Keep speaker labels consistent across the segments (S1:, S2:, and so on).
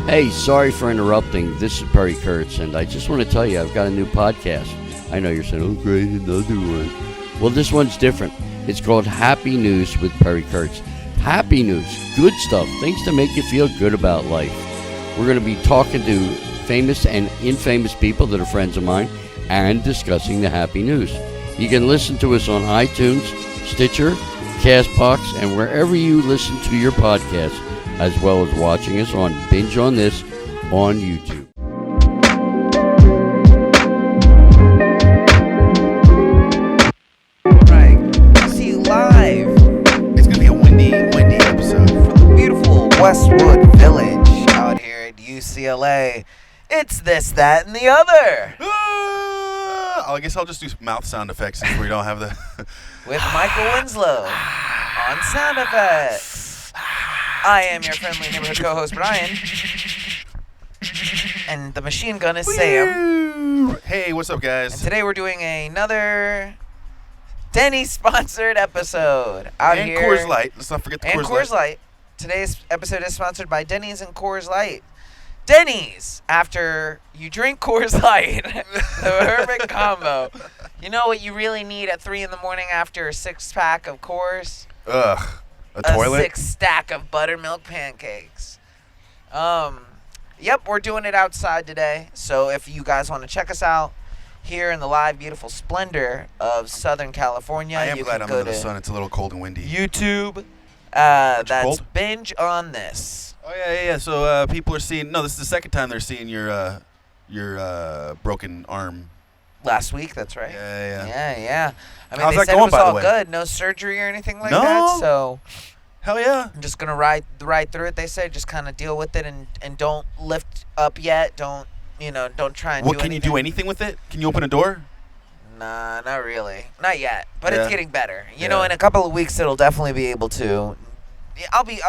S1: Hey, sorry for interrupting. This is Perry Kurtz, and I just want to tell you I've got a new podcast. I know you're saying, oh, great, another one. Well, this one's different. It's called Happy News with Perry Kurtz. Happy news, good stuff, things to make you feel good about life. We're going to be talking to famous and infamous people that are friends of mine and discussing the happy news. You can listen to us on iTunes, Stitcher, CastBox, and wherever you listen to your podcasts, as well as watching us on Binge on This on YouTube.
S2: Right, see you live.
S3: It's gonna be a windy episode
S2: From the beautiful Westwood Village out here at UCLA. It's this, that, and the other.
S3: I guess I'll just do mouth sound effects since we don't have the.
S2: With Michael Winslow on sound effects. I am your friendly neighborhood co-host, Bryan. And the machine gun is Sam.
S3: Hey, what's up, guys?
S2: And today we're doing another Denny's-sponsored episode out
S3: and
S2: here.
S3: Coors Light. Let's not forget the
S2: And
S3: Coors
S2: Coors Light. Today's episode is sponsored by Denny's and Coors Light. Denny's, after you drink Coors Light, the perfect combo. You know what you really need at 3 in the morning after a 6-pack of Coors?
S3: Ugh. A toilet?
S2: 6-stack of buttermilk pancakes. Yep, we're doing it outside today. So if you guys want to check us out here in the live, beautiful splendor of Southern California,
S3: I am
S2: you
S3: glad
S2: can
S3: I'm
S2: go
S3: in the
S2: to
S3: sun. It's a little cold and windy.
S2: YouTube. That's
S3: cold?
S2: Binge on This.
S3: Oh, yeah. So people are seeing. No, this is the second time they're seeing your broken arm.
S2: Last week, that's right.
S3: Yeah.
S2: I mean,
S3: How's
S2: they
S3: that
S2: said
S3: going,
S2: it was
S3: by the
S2: all
S3: way?
S2: good. No surgery or anything like
S3: No.
S2: that. So
S3: Hell yeah.
S2: I'm just going to ride through it, they say. Just kind of deal with it and don't lift up yet. Don't try and
S3: What
S2: do
S3: can
S2: anything.
S3: you do anything with it? Can you open a door?
S2: Nah, not really. Not yet. But
S3: Yeah.
S2: it's getting better. You
S3: Yeah.
S2: know, in a couple of weeks, it'll definitely be able to. I mean,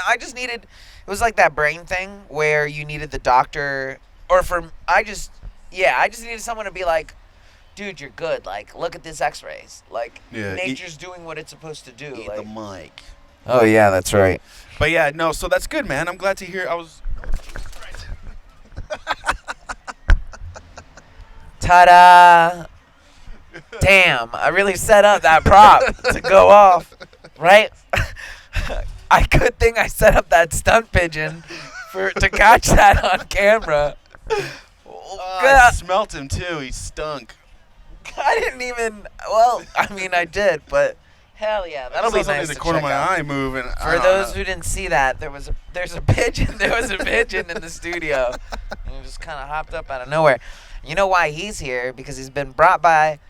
S2: I just needed. It was like that brain thing where you needed the doctor, I just needed someone to be like, dude, you're good. Like, look at this X-rays. Like,
S3: Yeah,
S2: nature's doing what it's supposed to do.
S3: Eat the mic.
S2: Oh yeah, that's right.
S3: But yeah, no, so that's good, man. I'm glad to hear.
S2: Ta-da! Damn, I really set up that prop to go off, right? Good thing I set up that stunt pigeon to catch that on camera.
S3: I smelt him too. He stunk.
S2: I didn't even. Well, I mean, I did, but hell yeah, that'll be nice
S3: The
S2: to
S3: corner
S2: check
S3: of my
S2: out.
S3: eye moving.
S2: For those who didn't see that, there's a pigeon. There was a pigeon in the studio, and he just kind of hopped up out of nowhere. You know why he's here? Because he's been brought by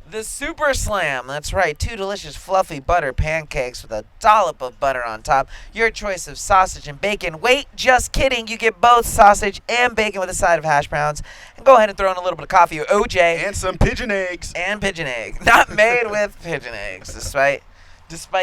S2: the Super Slam. That's right, 2 delicious fluffy butter pancakes with a dollop of butter on top. Your choice of sausage and bacon. Wait, just kidding. You get both sausage and bacon with a side of hash browns. And go ahead and throw in a little bit of coffee or OJ.
S3: And some pigeon eggs.
S2: And pigeon egg. Not made with pigeon eggs, despite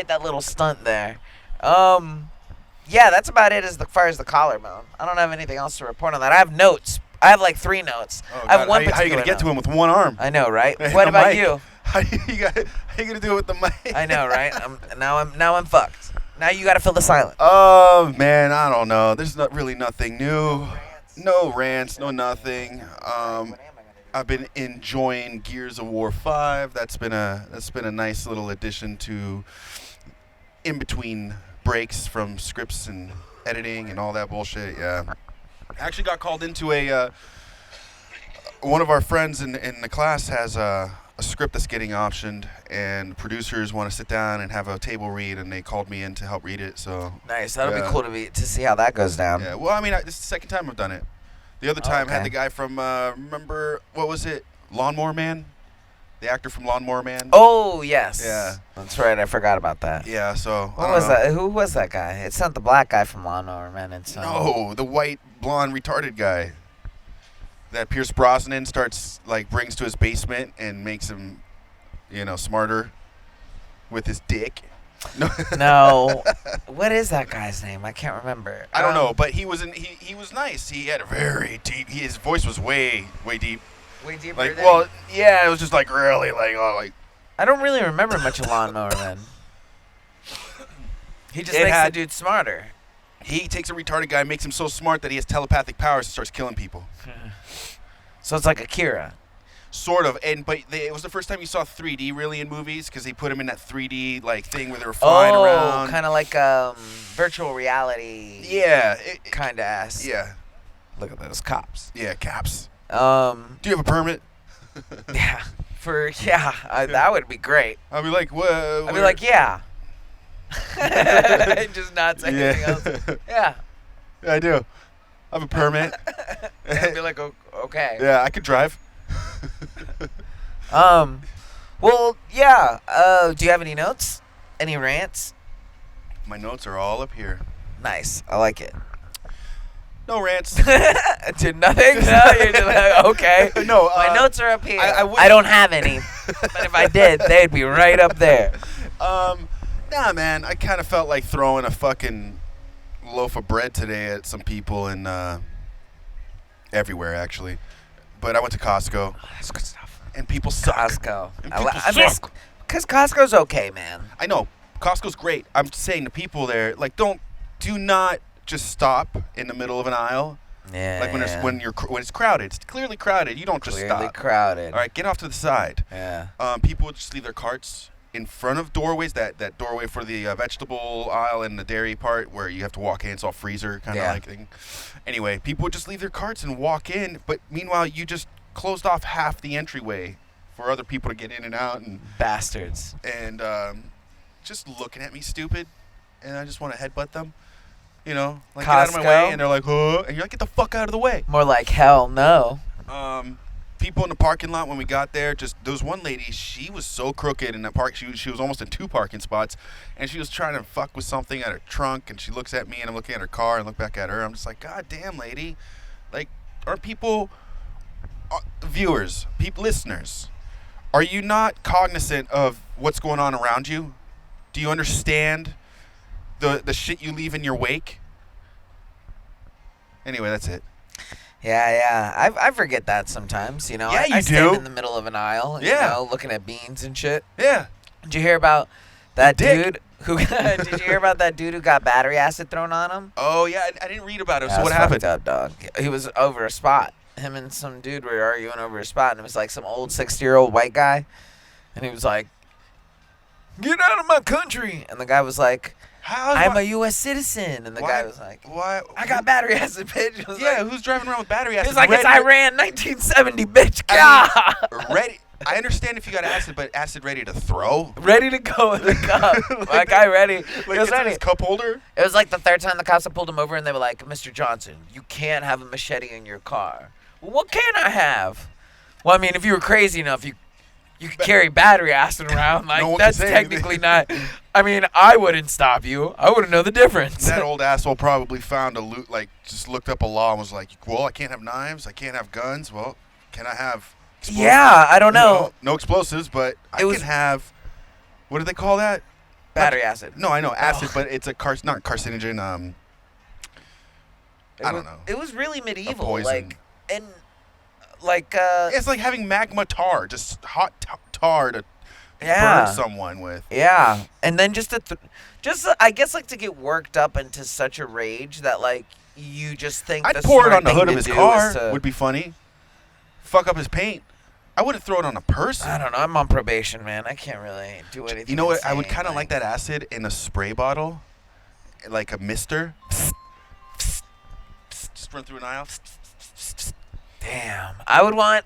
S2: that little stunt there. Yeah, that's about it as far as the collarbone. I don't have anything else to report on that. I have notes. I have like 3 notes.
S3: Oh,
S2: I have one
S3: how are you going to get to him with one arm?
S2: I know, right?
S3: And
S2: What
S3: the
S2: about
S3: mic.
S2: you?
S3: How you going to do it with the mic?
S2: I know, right? Now I'm fucked. Now you got to fill the silence.
S3: Oh, man, I don't know. There's not really nothing new. No rants, no nothing. I've been enjoying Gears of War 5. That's been a nice little addition to in between breaks from scripts and editing and all that bullshit. Yeah. I actually got called into one of our friends in the class has a script that's getting optioned, and producers want to sit down and have a table read, and they called me in to help read it. So
S2: Nice. That'll be cool to see how that goes down.
S3: yeah. Well, I mean, this is the second time I've done it. The other time I had the guy from remember what was it? Lawnmower Man, the actor from Lawnmower Man.
S2: Oh yes.
S3: Yeah.
S2: That's right. I forgot about that.
S3: Yeah. So
S2: What was that? Who was that guy? It's not the black guy from Lawnmower Man. It's
S3: No, the white blonde retarded guy that Pierce Brosnan brings to his basement and makes him, smarter with his dick.
S2: No. What is that guy's name? I can't remember.
S3: I don't know, but he was nice. He had a very deep. His voice was way deep.
S2: Way deeper than...
S3: It was just really
S2: I don't really remember much of Lawnmower Man. He just makes the dude smarter.
S3: He takes a retarded guy, makes him so smart that he has telepathic powers and starts killing people.
S2: So it's like Akira.
S3: Sort of, but it was the first time you saw 3D really in movies because they put him in that 3D like thing where they were flying around.
S2: Kind of like virtual reality.
S3: Yeah,
S2: Kind of ass.
S3: Yeah.
S2: Look at those cops.
S3: Yeah, caps.
S2: Do
S3: you have a permit?
S2: Yeah. That would be great.
S3: I'd be like, what?
S2: I'd be like, yeah. Just not say anything else. Yeah.
S3: I do. I have a permit.
S2: I'd be like, okay.
S3: Yeah, I could drive.
S2: Well, yeah. Do you have any notes? Any rants?
S3: My notes are all up here.
S2: Nice. I like it.
S3: No rants.
S2: To nothing? No, you're just like, okay.
S3: No.
S2: My notes are up here.
S3: I
S2: I don't have any. But if I did, they'd be right up there.
S3: Nah, man. I kind of felt like throwing a fucking loaf of bread today at some people in everywhere, actually. But I went to Costco.
S2: Oh, that's good stuff.
S3: And people suck.
S2: Costco.
S3: And people suck.
S2: Because Costco's okay, man.
S3: I know. Costco's great. I'm saying to people there, like, do not just stop in the middle of an aisle.
S2: Yeah.
S3: Like when it's crowded. It's clearly crowded. You don't just stop.
S2: Clearly crowded.
S3: All right, get off to the side.
S2: Yeah.
S3: People would just leave their carts in front of doorways. That doorway for the vegetable aisle and the dairy part where you have to walk in. It's all freezer kind of like thing. Anyway, people would just leave their carts and walk in. But meanwhile, you just closed off half the entryway for other people to get in and out. And
S2: bastards.
S3: And just looking at me stupid. And I just want to headbutt them. You know, like
S2: Costco?
S3: get out of my way, and they're like, "Huh?" And you're like, "Get the fuck out of the way."
S2: More like hell no.
S3: People in the parking lot when we got there, there was one lady. She was so crooked in that park. She was almost in 2 parking spots, and she was trying to fuck with something at her trunk. And she looks at me, and I'm looking at her car, and look back at her. I'm just like, God damn, lady, like, are people, viewers, listeners, are you not cognizant of what's going on around you? Do you understand the shit you leave in your wake? Anyway, that's it.
S2: Yeah. I forget that sometimes, you know.
S3: Yeah,
S2: I
S3: you
S2: stand
S3: do.
S2: in the middle of an aisle,
S3: Yeah.
S2: you know, looking at beans and shit.
S3: Yeah.
S2: Did you hear about that
S3: Dick.
S2: dude who did you hear about that dude who got battery acid thrown on him?
S3: Oh, yeah, I didn't read about it.
S2: Yeah,
S3: So what
S2: that's
S3: happened?
S2: fucked up, dog. He was over a spot. Him and some dude were arguing over a spot, and it was like some old 60-year-old white guy. And he was like, "Get out of my country." And the guy was like, "I'm a U.S. citizen." And the guy was like,
S3: "Why?
S2: I got battery acid, bitch." He was
S3: Yeah,
S2: like,
S3: who's driving around with battery acid?
S2: He was like, "It's Iran, 1970, bitch."
S3: I mean, ready. I understand if you got acid, but acid ready to throw?
S2: Ready to go in the cup. That guy ready.
S3: Like,
S2: He was
S3: it's in
S2: ready.
S3: his cup holder?
S2: It was like the third time the cops had pulled him over, and they were like, "Mr. Johnson, you can't have a machete in your car." "Well, what can I have?" "Well, I mean, if you were crazy enough, you could carry battery acid around. Like,
S3: No one
S2: that's
S3: can say
S2: technically
S3: anything.
S2: not. I mean, I wouldn't stop you. I wouldn't know the difference."
S3: That old asshole probably found just looked up a law and was like, well, I can't have knives, I can't have guns. Well, can I have explosives?
S2: Yeah, I don't know.
S3: No explosives, but I
S2: was-
S3: can have, what do they call that?
S2: Battery acid.
S3: No, I know, acid, but it's not carcinogen. I don't know.
S2: It was really medieval.
S3: poison.
S2: It's
S3: It's like having magma tar, just hot tar to
S2: Yeah.
S3: burn someone with.
S2: Yeah, and then I guess like to get worked up into such a rage that like you just think
S3: I'd
S2: the
S3: pour it
S2: smart
S3: on the
S2: thing
S3: hood
S2: to
S3: of his
S2: do
S3: car.
S2: is to-
S3: Would be funny. Fuck up his paint. I wouldn't throw it on a person.
S2: I don't know. I'm on probation, man. I can't really do anything.
S3: You know what? I would
S2: insane,
S3: kind of like that acid in a spray bottle, like a mister. Just run through an aisle.
S2: Damn. I would want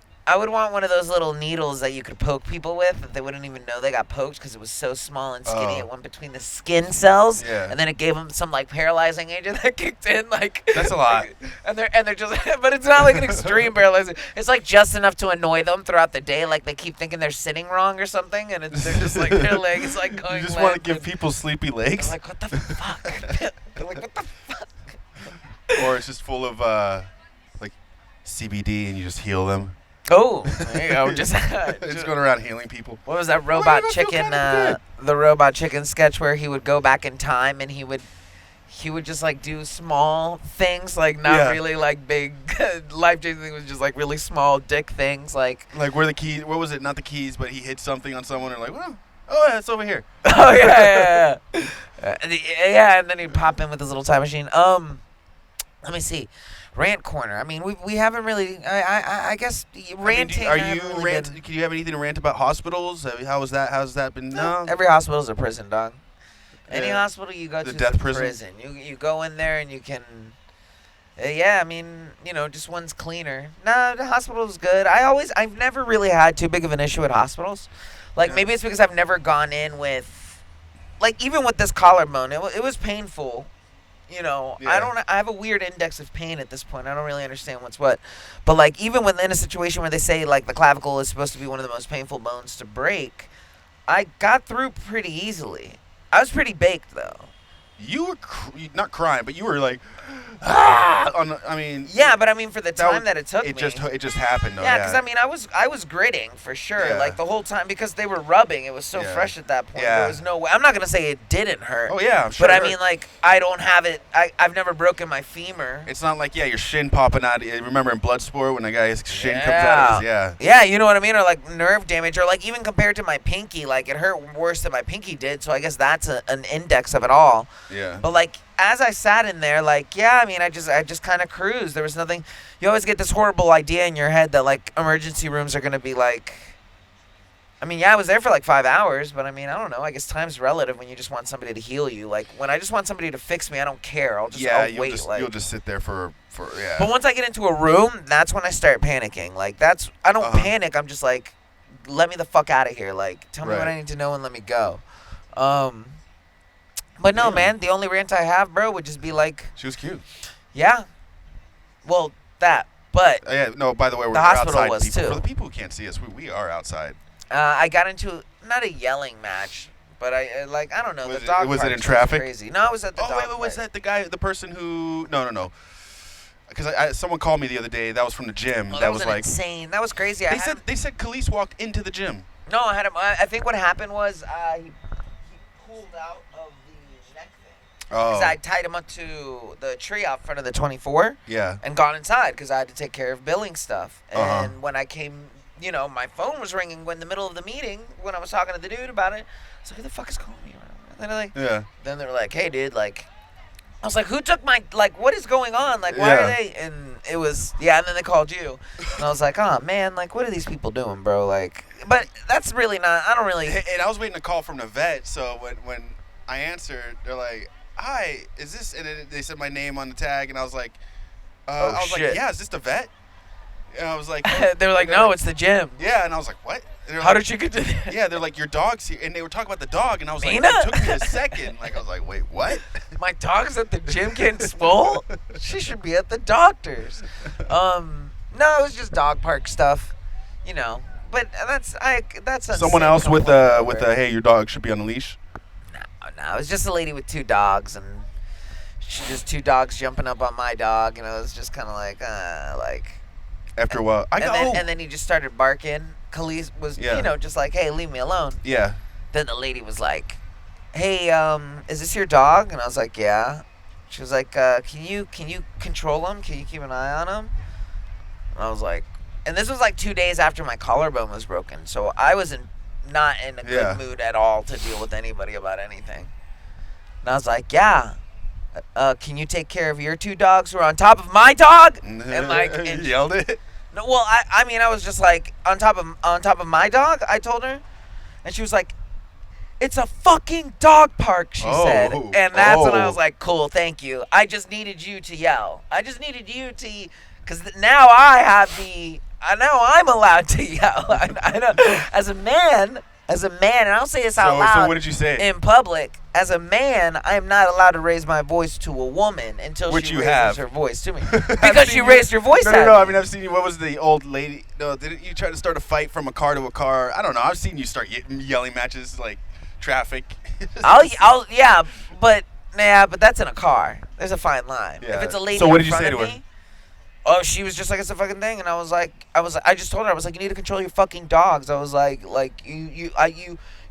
S2: one of those little needles that you could poke people with that they wouldn't even know they got poked because it was so small and skinny.
S3: Oh.
S2: It went between the skin cells,
S3: Yeah.
S2: and then it gave them some like paralyzing agent that kicked in. Like
S3: That's a lot.
S2: And they're just, but it's not like an extreme paralyzing. It's like just enough to annoy them throughout the day. Like they keep thinking they're sitting wrong or something, and they're just like their leg is like going.
S3: You just want to
S2: limp,
S3: give
S2: and
S3: people sleepy
S2: they're
S3: legs,
S2: like, what the fuck? They're like, what the fuck?
S3: or it's just full of like CBD, and you just heal them.
S2: Oh, there you go. Just
S3: Going around healing people.
S2: What was that robot
S3: I feel
S2: chicken?
S3: kinda
S2: The robot chicken sketch where he would go back in time and he would just like do small things, like not
S3: Yeah.
S2: really like big life changing things. It was just like really small dick things, like
S3: Like where the key? What was it? Not the keys, but he hit something on someone, and like, well, Oh, yeah, it's over here.
S2: Oh yeah. Yeah, and then he'd pop in with his little time machine. Let me see. Rant corner. I mean, we haven't really. I guess ranting.
S3: Are
S2: I haven't
S3: you
S2: really
S3: rant?
S2: been-
S3: Can you have anything to rant about hospitals? How was that? How's that been? No.
S2: Every hospital's a prison, dog. Any
S3: Yeah.
S2: hospital you go
S3: The
S2: to
S3: death
S2: is a
S3: prison?
S2: You go in there and you can. Yeah, I mean, just one's cleaner. Nah, the hospital's good. I've never really had too big of an issue at hospitals. Like,
S3: Yeah.
S2: maybe it's because I've never gone in with, like, even with this collarbone, it was painful.
S3: Yeah.
S2: I have a weird index of pain at this point. I don't really understand what's what. But, like, even within a situation where they say, like, the clavicle is supposed to be one of the most painful bones to break, I got through pretty easily. I was pretty baked, though.
S3: You were not crying, but you were like, ah!
S2: Yeah, but I mean, for the time that it took
S3: it
S2: me.
S3: just happened. Though,
S2: Yeah, because I mean, I was gritting for sure,
S3: Yeah.
S2: like the whole time because they were rubbing. It was so
S3: Yeah.
S2: fresh at that point.
S3: Yeah.
S2: There was no way. I'm not gonna say it didn't hurt.
S3: Oh yeah, I'm sure.
S2: But I
S3: it
S2: mean,
S3: hurt.
S2: like I don't have it. I've never broken my femur.
S3: It's not like your shin popping out. Remember in Bloodsport when a guy's shin comes out? Yeah.
S2: Yeah, you know what I mean, or like nerve damage, or like even compared to my pinky, like it hurt worse than my pinky did. So I guess that's an index of it all.
S3: Yeah.
S2: But like as I sat in there, like yeah, I mean, I just kind of cruised. There was nothing. You always get this horrible idea in your head that like emergency rooms are gonna be like. I mean, yeah, I was there for like 5 hours, but I mean, I don't know. I guess time's relative when you just want somebody to heal you. Like when I just want somebody to fix me, I don't care. I'll wait.
S3: You'll just sit there for yeah.
S2: But once I get into a room, that's when I start panicking. Like I don't panic. I'm just like, let me the fuck out of here. Like tell me what I need to know and let me go. But no, man. The only rant I have, bro, would just be like,
S3: She was cute.
S2: yeah. Well, that. But
S3: Yeah. No. By the way, we're
S2: The hospital
S3: outside.
S2: was,
S3: people.
S2: too.
S3: For the people who can't see us, we are outside.
S2: I got into not a yelling match, but I don't know.
S3: Was
S2: The
S3: it-
S2: dog
S3: was it
S2: park
S3: in
S2: was
S3: traffic?
S2: Crazy. No, it was at the dog
S3: Wait, was
S2: park.
S3: that the person who? No. Because someone called me the other day. That was from the gym.
S2: Oh,
S3: that was
S2: an
S3: like
S2: insane. That was crazy.
S3: they said Khalees walked into the gym.
S2: No, I had him. I think what happened was he pulled out of the neck thing.
S3: Oh.
S2: Because I tied him up to the tree out front of the 24
S3: Yeah.
S2: and gone inside because I had to take care of billing stuff. And
S3: Uh-huh.
S2: when I came, my phone was ringing in the middle of the meeting when I was talking to the dude about it. I was like, who the fuck is calling me? And then they were like, hey, dude, like, I was like, who took my, like, what is going on? Like, why are they? And it was, and then they called you. And I was like, oh, man, like, what are these people doing, bro? Like, but that's really not, I don't really.
S3: And I was waiting a call from the vet, so when I answered, they're like, "Hi, is this?" And they said my name on the tag, and I was like,
S2: shit.
S3: "Yeah, is this the vet?" And I was like,
S2: They were like, no, it's the gym.
S3: "Yeah," and I was like, "What?" And they're
S2: How
S3: like,
S2: did you get to that?
S3: Yeah, they're like, "Your dog's here," and they were talking about the dog, and I was
S2: Mina?
S3: like, "It took me a second." Like I was like, "Wait, what?"
S2: My dog's at the gym getting swole? She should be at the doctor's. No, it was just dog park stuff, But that's
S3: Someone else with a hey, your dog should be on a leash.
S2: No, it was just a lady with 2 dogs, and just 2 dogs jumping up on my dog, it was just kind of like.
S3: After a while,
S2: and then he just started barking. Khalees was, just like, hey, leave me alone.
S3: Yeah.
S2: Then the lady was like, hey, is this your dog? And I was like, yeah. She was like, can you control him? Can you keep an eye on him? And I was like, and this was like 2 days after my collarbone was broken, so I was not in a good mood at all to deal with anybody about anything. And I was like, yeah. Can you take care of your 2 dogs who are on top of my dog? And
S3: you yelled it.
S2: No, well, I mean, I was just like on top of my dog. I told her, and she was like, "It's a fucking dog park," she said, and that's when I was like, "Cool, thank you." I just needed you to yell. I just needed you to, because now I'm allowed to yell. I know, as a man, and I'll say this out loud.
S3: So what did you say?
S2: In public, as a man, I am not allowed to raise my voice to a woman until she raises her voice to me. Because you raised your voice at me.
S3: No. I mean, I've seen you. What was the old lady? No, didn't you try to start a fight from a car to a car? I don't know. I've seen you start yelling matches like traffic.
S2: but that's in a car. There's a fine line.
S3: Yeah.
S2: If it's a lady
S3: So what
S2: in
S3: did you
S2: front
S3: say
S2: of
S3: to her?
S2: me, Oh, she was just like, it's a fucking thing, and I just told her, I was like, you need to control your fucking dogs. I was like you,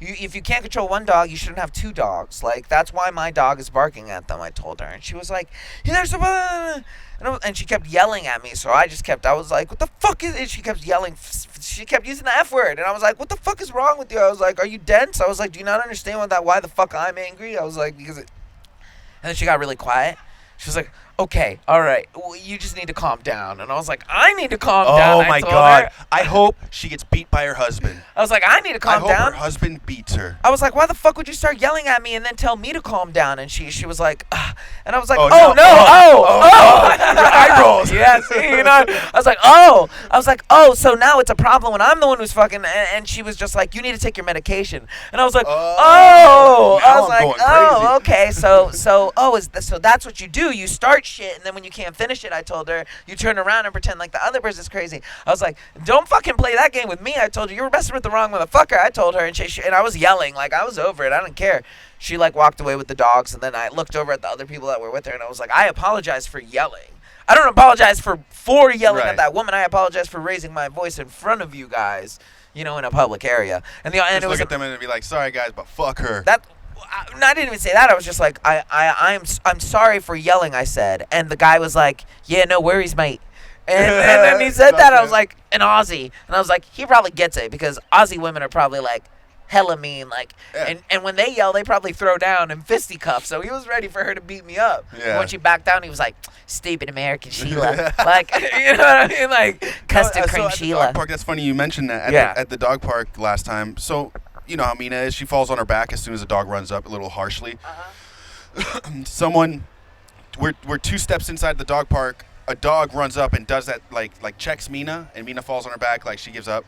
S2: if you can't control one dog, you shouldn't have two dogs. Like, that's why my dog is barking at them. I told her, and she was like, yeah, there's a, and she kept yelling at me. So I was like, what the fuck is it? She kept yelling. She kept using the F word, and I was like, what the fuck is wrong with you? I was like, are you dense? I was like, do you not understand why the fuck I'm angry? I was like, because it. And then she got really quiet. She was like, okay, all right, well, you just need to calm down. And I was like, I need to calm down.
S3: Oh, my God. I hope she gets beat by her husband.
S2: I was like, I need to calm down.
S3: I hope her husband beats her.
S2: I was like, why the fuck would you start yelling at me and then tell me to calm down? And she was like, ugh. And I was like,
S3: oh
S2: eye rolls. Yeah, see, you know. I was like, so now it's a problem when I'm the one who's fucking. And she was just like, you need to take your medication. And I was like, I was like, okay, so that's what you do. You start shit, and then when you can't finish it, I told her, you turn around and pretend like the other person's crazy. I was like, don't fucking play that game with me. I told you were messing with the wrong motherfucker. I told her, and and I was yelling, like, I was over it. I didn't care. She, like, walked away with the dogs, and then I looked over at the other people that were with her, and I was like, I apologize for yelling. I don't apologize for yelling at that woman. I apologize for raising my voice in front of you guys, you know, in a public area. And it was
S3: look at them and be like, sorry, guys, but fuck her.
S2: I didn't even say that. I was just like, I'm sorry for yelling, I said. And the guy was like, yeah, no worries, mate. And then he said that. I was like, an Aussie. And I was like, he probably gets it, because Aussie women are probably like hella mean. Like, yeah. And when they yell, they probably throw down and fisticuff. So he was ready for her to beat me up.
S3: Yeah.
S2: When she backed down, he was like, stupid American Sheila. Like, you know what I mean? Like, custard cream Sheila.
S3: At the dog park, that's funny you mentioned that. At the dog park last time. So, you know how Mina is. She falls on her back as soon as the dog runs up a little harshly. We're 2 steps inside the dog park. A dog runs up and does that, like checks Mina, and Mina falls on her back, like she gives up.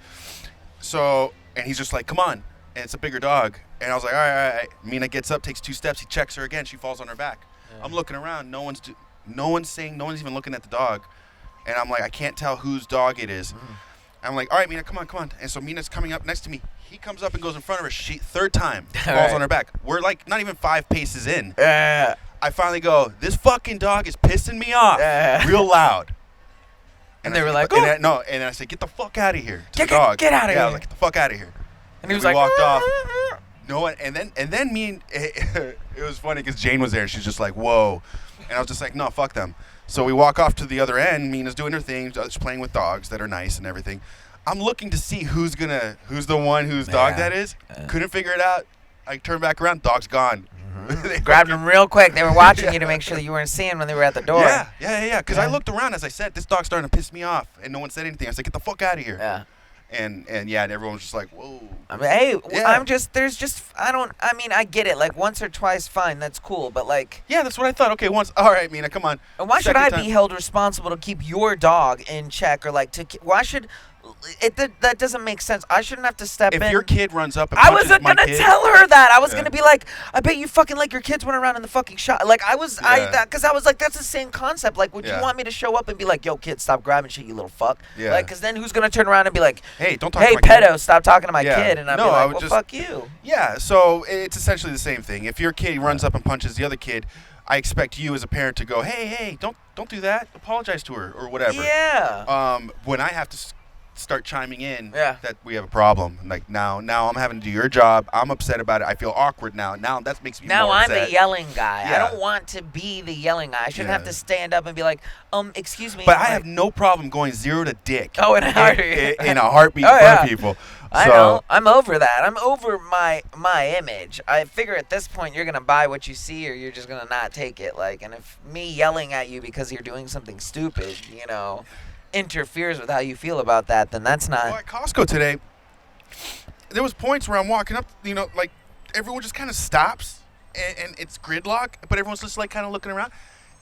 S3: So, and he's just like, come on. And it's a bigger dog. And I was like, all right. Mina gets up, takes 2 steps. He checks her again. She falls on her back. Yeah. I'm looking around. No one's even looking at the dog. And I'm like, I can't tell whose dog it is. I'm like, all right, Mina, come on. And so Mina's coming up next to me. He comes up and goes in front of her. She, 3rd time, falls on her back. We're like not even 5 paces in. I finally go, this fucking dog is pissing me off real loud.
S2: And they were like,
S3: and I said, get the fuck out of here.
S2: Get out of here.
S3: Yeah, I was like, get the fuck out of here.
S2: And he was
S3: like, walked off.
S2: "Ah."
S3: No one, and then me and it was funny because Jane was there. And she's just like, whoa. And I was just like, no, fuck them. So we walk off to the other end. Mina's doing her thing. She's playing with dogs that are nice and everything. I'm looking to see who's the one whose dog that is. Couldn't figure it out. I turned back around. Dog's gone.
S2: They grabbed him real quick. They were watching you to make sure that you weren't seeing when they were at the door.
S3: Yeah. Because I looked around, as I said, this dog's starting to piss me off, and no one said anything. I said, get the fuck out of here.
S2: Yeah.
S3: And everyone was just like, whoa.
S2: I mean, hey, I get it. Like, once or twice, fine, that's cool. But, like...
S3: Yeah, that's what I thought. Okay, once, all right, Mina, come on.
S2: And why should I be held responsible to keep your dog in check? Or, like, why should... That doesn't make sense. I shouldn't have to step in.
S3: If your kid runs up and punches my kid...
S2: I wasn't going to tell her that. I was going to be like, I bet you fucking like your kids went around in the fucking shop. Like, because I was like, that's the same concept. Like, would you want me to show up and be like, yo, kid, stop grabbing shit, you little fuck?
S3: Yeah.
S2: Like, because then who's going to turn around and be like,
S3: hey, don't talk to my
S2: pedo,
S3: kid.
S2: Stop talking to my kid. And I'd be like, well, fuck you.
S3: Yeah, so it's essentially the same thing. If your kid runs up and punches the other kid, I expect you as a parent to go, hey, don't do that. Apologize to her or whatever.
S2: Yeah.
S3: When I have to start chiming in that we have a problem. Like now I'm having to do your job. I'm upset about it. I feel awkward now. Now that makes me more upset.
S2: Now I'm the yelling guy. Yeah. I don't want to be the yelling guy. I shouldn't have to stand up and be like, excuse me.
S3: But I have no problem going 0 to dick.
S2: Oh, in a heartbeat.
S3: In a heartbeat in front of people.
S2: I know. I'm over that. I'm over my image. I figure at this point you're going to buy what you see or you're just going to not take it. Like, and if me yelling at you because you're doing something stupid, you know, interferes with how you feel about that, then that's not...
S3: Well, at Costco today, there was points where I'm walking up, you know, like, everyone just kind of stops, and it's gridlock, but everyone's just, like, kind of looking around,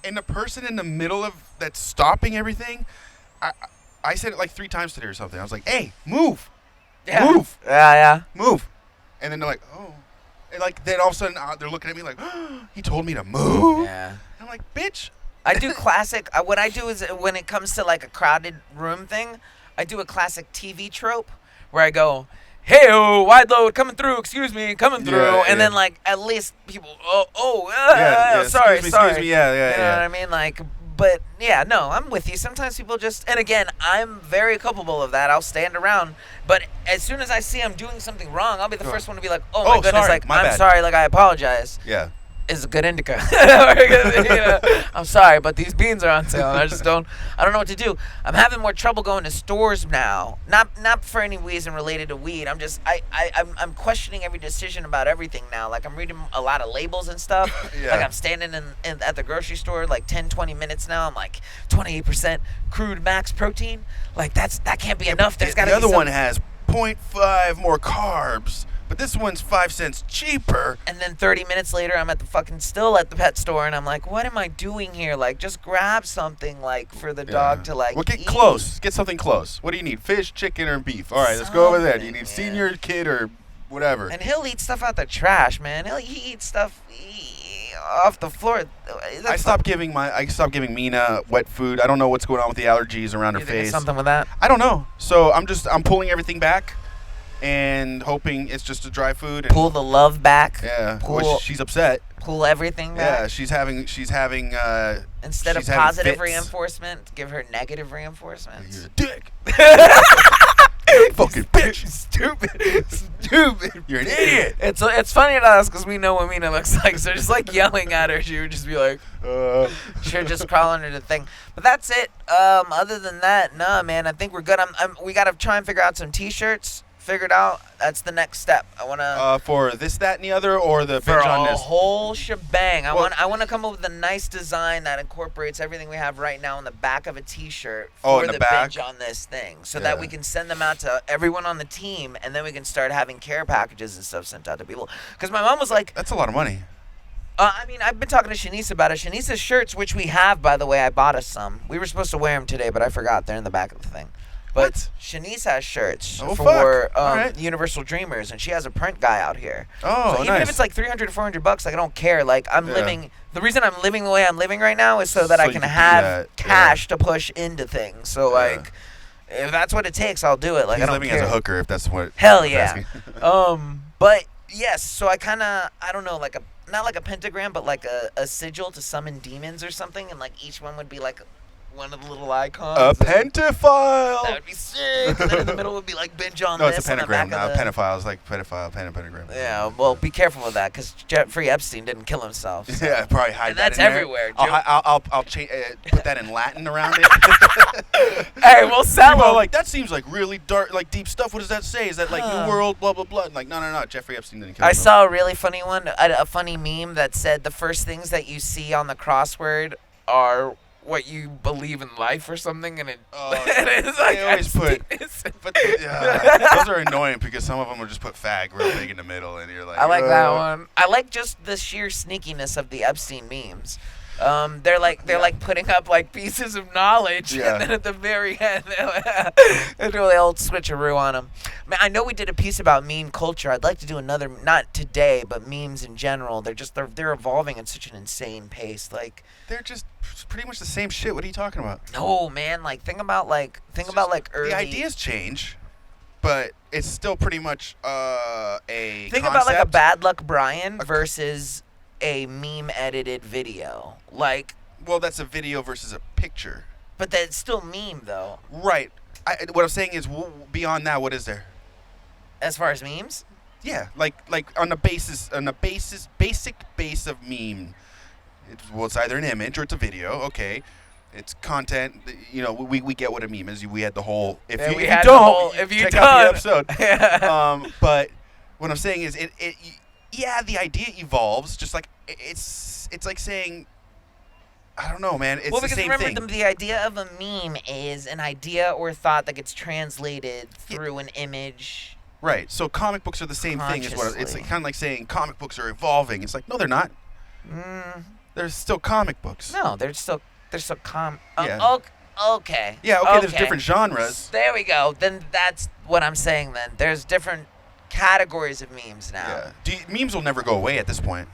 S3: and the person in the middle of that's stopping everything, I said it, like, 3 times today or something. I was like, hey, move.
S2: Yeah.
S3: Move.
S2: Yeah.
S3: Move. And then they're like, oh. And, like, then all of a sudden, they're looking at me like, oh, he told me to move?
S2: Yeah.
S3: And I'm like, bitch.
S2: I do classic. What I do is when it comes to like a crowded room thing, I do a classic TV trope where I go, "Hey, wide load coming through. Excuse me, coming through," and then like at least people, sorry.
S3: Excuse me,
S2: You know what I mean? Like, But yeah, no, I'm with you. Sometimes people just, and again, I'm very culpable of that. I'll stand around, but as soon as I see I'm doing something wrong, I'll be the first one to be like, "Oh my goodness,
S3: sorry,
S2: like
S3: my
S2: I'm
S3: bad."
S2: sorry, like I apologize."
S3: Yeah.
S2: Is a good indica. I'm sorry, but these beans are on sale. And I don't know what to do. I'm having more trouble going to stores now. Not for any reason related to weed. I'm questioning every decision about everything now. Like I'm reading a lot of labels and stuff.
S3: Yeah.
S2: Like I'm standing at the grocery store like 10, 20 minutes now. I'm like 28% crude max protein. Like that can't be enough. There's got to be
S3: the other one has 0.5 more carbs. But this one's 5 cents cheaper.
S2: And then 30 minutes later, I'm still at the pet store, and I'm like, what am I doing here? Like, just grab something, like, for the dog to, like,
S3: Well, get
S2: eat.
S3: close. Get something close. What do you need? Fish, chicken, or beef? All right, let's go over there. Do you need senior, kid, or whatever?
S2: And he'll eat stuff out the trash, man. He eats stuff off the floor.
S3: I stopped giving Mina wet food. I don't know what's going on with the allergies around her
S2: You think it's
S3: face.
S2: something with that?
S3: I don't know. So I'm pulling everything back. And hoping it's just a dry food. And
S2: Pull the love back.
S3: Yeah. Well, she's upset.
S2: Pull everything back.
S3: Yeah, she's having.
S2: Instead of positive reinforcement, give her negative reinforcement.
S3: You're a dick. Fucking bitch. Stupid. You're an idiot.
S2: It's funny to us because we know what Mina looks like. So just like yelling at her, she would just be like, she'll just crawl under the thing. But that's it. Other than that, nah, man. I think we're good. We gotta try and figure out some T-shirts. Figured out. That's the next step. I wanna
S3: for this, that, and the other, or the
S2: for
S3: binge on
S2: a
S3: this.
S2: whole shebang. I want to come up with a nice design that incorporates everything we have right now on the back of a T-shirt for
S3: in
S2: the
S3: back?
S2: binge on this thing, so that we can send them out to everyone on the team, and then we can start having care packages and stuff sent out to people. Because my mom was like,
S3: "That's a lot of money."
S2: I mean, I've been talking to Shanice about it. Shanice's shirts, which we have, by the way, I bought us some. We were supposed to wear them today, but I forgot. They're in the back of the thing. But
S3: What?
S2: Shanice has shirts
S3: Oh,
S2: for
S3: fuck. All right.
S2: Universal Dreamers, and she has a print guy out here.
S3: Oh,
S2: so even
S3: nice.
S2: if it's like $300 to $400, like I don't care. Like I'm living. The reason I'm living the way I'm living right now is so that
S3: So
S2: I
S3: you
S2: can
S3: can do
S2: have
S3: that,
S2: cash to push into things. So like, if that's what it takes, I'll do it. Like
S3: He's
S2: I don't
S3: living
S2: care.
S3: as a hooker, if that's what.
S2: Hell
S3: he's
S2: yeah.
S3: asking.
S2: But yes. So I don't know, like not like a pentagram, but like a sigil to summon demons or something, and like each one would be like one of the little icons.
S3: A pentophile.
S2: That would be sick. And then in the middle would be like binge on
S3: No,
S2: this.
S3: it's a pentagram.
S2: On the back of the...
S3: Pedophile is like pedophile, pentagram.
S2: Yeah, well, be careful with that because Jeffrey Epstein didn't kill himself. So.
S3: Yeah, probably hide
S2: And
S3: that
S2: that's
S3: in there.
S2: everywhere.
S3: I'll put that in Latin around it.
S2: Hey, we'll sell
S3: People are
S2: them.
S3: like, that seems like really dark, like deep stuff. What does that say? Is that like New World, blah, blah, blah? And like, no. Jeffrey Epstein didn't kill
S2: I
S3: himself.
S2: saw a really funny one, a funny meme that said the first things that you see on the crossword are what you believe in life or something, and it, it is like
S3: They always put, but those are annoying because some of them will just put fag real big in the middle, and you're like,
S2: I like that one. I like just the sheer sneakiness of the Epstein memes. They're like putting up like pieces of knowledge,
S3: Yeah.
S2: and then at the very end, they do the old switcheroo on them. Man, I know we did a piece about meme culture. I'd like to do another, not today, but memes in general. They're evolving at such an insane pace. Like
S3: they're just pretty much the same shit. What are you talking about?
S2: no, man. Like think about early.
S3: The ideas change, but it's still pretty much a
S2: Think
S3: concept.
S2: about like a Bad Luck Bryan versus a meme edited video. Like,
S3: well, that's a video versus a picture.
S2: but that's still meme though.
S3: Right. What I'm saying is, beyond that, what is there?
S2: As far as memes,
S3: Yeah, like on the basic base of meme. It's either an image or it's a video. Okay, it's content. You know, we get what a meme is. We had the whole. If you don't, check out the episode. But what I'm saying is, the idea evolves. Just like it's like saying, I don't know, man. It's
S2: well,
S3: the
S2: because
S3: same
S2: remember,
S3: thing.
S2: the idea of a meme is an idea or thought that gets translated through an image.
S3: Right. So comic books are the same thing as what it's
S2: Consciously.
S3: kind of like saying comic books are evolving. It's like, no, they're not. They're still comic books.
S2: No, they're still
S3: Yeah.
S2: Okay.
S3: Yeah. Okay. There's different genres.
S2: There we go. Then that's what I'm saying. Then there's different categories of memes now.
S3: Yeah. Memes will never go away at this point.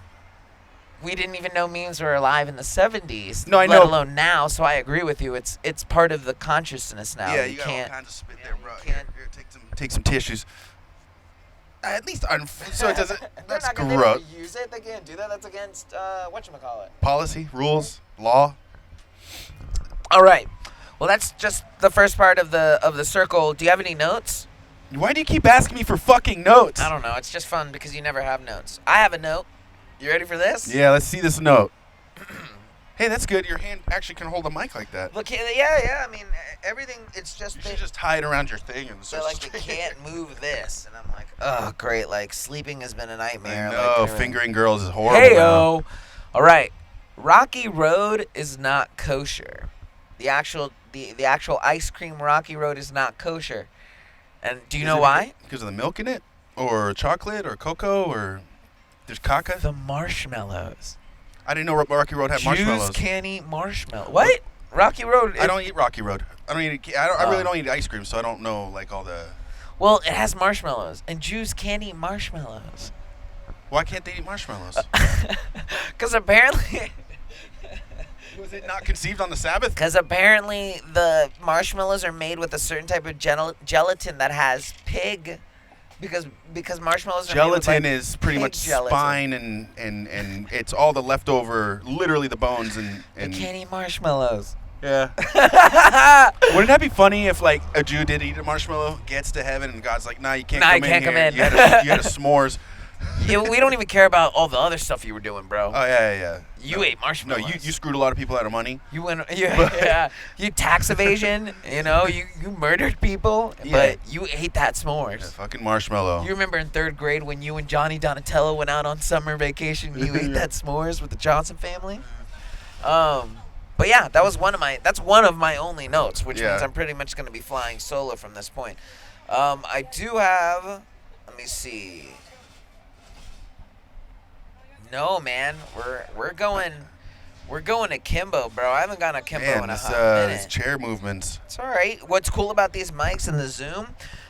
S2: We didn't even know memes were alive in the 70s.
S3: No, I
S2: let
S3: know.
S2: alone now. So I agree with you. It's part of the consciousness now.
S3: Yeah, you got
S2: can't.
S3: all kinds of spit
S2: yeah,
S3: there, bro.
S2: you
S3: Here,
S2: can't-
S3: take some tissues. At least so it doesn't. That's
S2: They're not
S3: gross.
S2: gonna use it. They can't do that. That's against whatchamacallit.
S3: Policy, rules, law.
S2: All right. Well, that's just the first part of the circle. Do you have any notes?
S3: Why do you keep asking me for fucking notes?
S2: I don't know. It's just fun because you never have notes. I have a note. You ready for this?
S3: Yeah, let's see this note. Hey, that's good. Your hand actually can hold a mic like that.
S2: Look, yeah. I mean, everything. It's just
S3: You should just tie it around your thing and
S2: they're like, they can't move this, and I'm like, oh, great. Like sleeping has been a nightmare.
S3: No,
S2: like,
S3: fingering girls is horrible.
S2: Hey-o. All right. Rocky Road is not kosher. The actual ice cream Rocky Road is not kosher. And do you know why?
S3: Because of the milk in it? Or chocolate or cocoa or there's caca?
S2: The marshmallows.
S3: I didn't know Rocky Road had marshmallows.
S2: Jews can't eat marshmallows. What? Rocky Road.
S3: I don't eat Rocky Road. I really don't eat ice cream, so I don't know like all the.
S2: Well, it has marshmallows, and Jews can't eat marshmallows.
S3: Why can't they eat marshmallows?
S2: Because apparently.
S3: Was it not conceived on the Sabbath?
S2: Because apparently the marshmallows are made with a certain type of gelatin that has pig. Because marshmallows are
S3: gelatin
S2: made with,
S3: is pretty much spine and it's all the leftover, literally the bones and.
S2: You can't eat marshmallows.
S3: Yeah. Wouldn't that be funny if like a Jew did eat a marshmallow, gets to heaven, and God's like, nah, you can't come in. You had a s'mores.
S2: Yeah, we don't even care about all the other stuff you were doing, bro.
S3: Oh yeah.
S2: You ate marshmallows.
S3: No, you screwed a lot of people out of money.
S2: You went, yeah. You tax evasion. You murdered people, but you ate that s'mores.
S3: Yeah, fucking marshmallow.
S2: You remember in 3rd grade when you and Johnny Donatello went out on summer vacation? You ate that s'mores with the Johnson family. But yeah, that's one of my only notes, which means I'm pretty much going to be flying solo from this point. I do have. Let me see. No, man, we're going akimbo, bro. I haven't gone akimbo in a hot minute.
S3: This chair movements.
S2: It's all right. What's cool about these mics and the Zoom?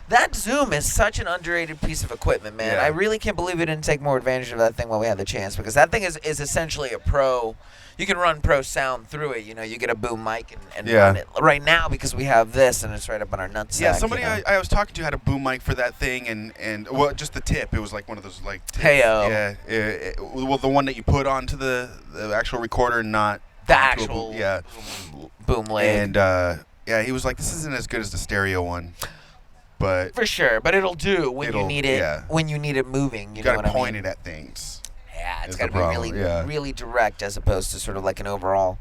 S2: That Zoom is such an underrated piece of equipment, man.
S3: Yeah.
S2: I really can't believe we didn't take more advantage of that thing while we had the chance, because that thing is essentially a pro. You can run pro sound through it. You get a boom mic and run it right now because we have this and it's right up on our nutsack.
S3: Yeah, somebody I was talking to had a boom mic for that thing and well, just the tip. It was like one of those like tips.
S2: Hey-o.
S3: Yeah, well, the one that you put onto the actual recorder, not
S2: the actual boom leg.
S3: And he was like, this isn't as good as the stereo one. But
S2: for sure, but it'll do when you need it.
S3: Yeah.
S2: When you need it moving, you
S3: gotta
S2: know what
S3: point
S2: I mean?
S3: it at things.
S2: Yeah, it's got to be really direct as opposed to sort of like an overall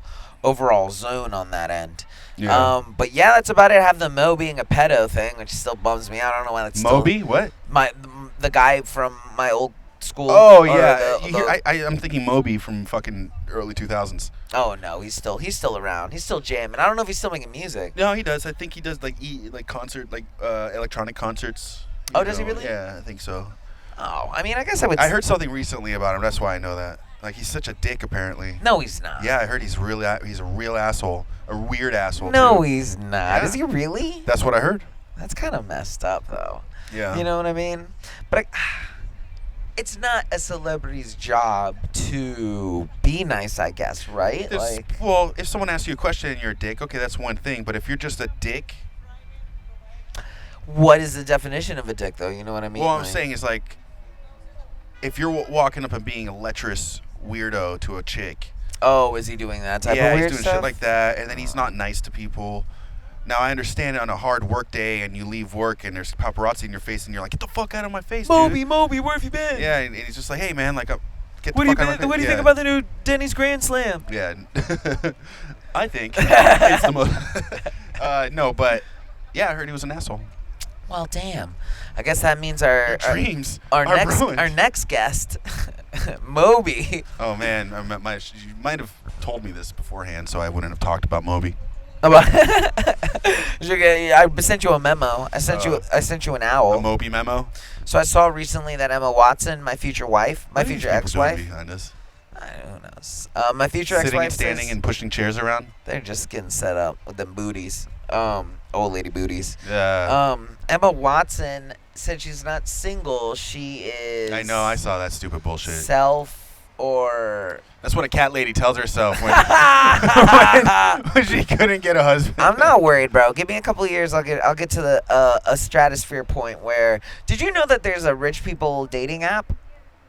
S2: zone on that end.
S3: Yeah.
S2: But yeah, that's about it. I have the Mo being a pedo thing, which still bums me out. I don't know why that's
S3: Moby? What?
S2: The guy from my old school.
S3: Oh yeah, I'm thinking Moby from fucking early 2000s.
S2: Oh no, he's still around. He's still jamming. I don't know if he's still making music.
S3: No, he does. I think he does like concert electronic concerts.
S2: Oh, does he really?
S3: Yeah, I think so.
S2: Oh, I mean, I guess I would.
S3: I heard something recently about him. That's why I know that. Like he's such a dick, apparently.
S2: No, he's not.
S3: Yeah, I heard he's a real asshole, a weird asshole.
S2: No,
S3: too.
S2: He's not.
S3: Yeah.
S2: Is he really?
S3: That's what I heard.
S2: That's kind of messed up, though.
S3: Yeah.
S2: You know what I mean? But it's not a celebrity's job to be nice, I guess, right?
S3: Well, if someone asks you a question and you're a dick, okay, that's one thing. But if you're just a dick.
S2: What is the definition of a dick, though? You know what I mean?
S3: Well, I'm saying is like, if you're walking up and being a lecherous weirdo to a chick.
S2: Oh, is he doing that type of weird
S3: stuff? Yeah, he's doing shit like that, and then he's not nice to people. Now, I understand on a hard work day and you leave work and there's paparazzi in your face and you're like, get the fuck out of my face,
S2: Moby,
S3: dude.
S2: Moby, where have you been?
S3: Yeah, and he's just like, hey, man, like, get the
S2: fuck
S3: out of my face.
S2: What do you think about the new Denny's Grand Slam?
S3: Yeah. I think it's the most... no, but, yeah, I heard he was an asshole.
S2: Well, damn. I guess that means our
S3: dreams
S2: our
S3: are ruined.
S2: Our next guest, Moby.
S3: Oh man, you might have told me this beforehand, so I wouldn't have talked about Moby.
S2: I sent you a memo. I sent you an owl.
S3: A Moby memo.
S2: So I saw recently that Emma Watson, my future wife, my future ex-wife.
S3: Behind us?
S2: Who knows? My future
S3: Sitting
S2: ex-wife
S3: and standing
S2: says
S3: and pushing chairs around.
S2: They're just getting set up with them booties. Old lady booties.
S3: Yeah.
S2: Emma Watson said she's not single. She is.
S3: I know. I saw that stupid bullshit.
S2: Or.
S3: That's what a cat lady tells herself when she couldn't get a husband.
S2: I'm not worried, bro. Give me a couple of years. I'll get to the a stratosphere point where. Did you know that there's a rich people dating app?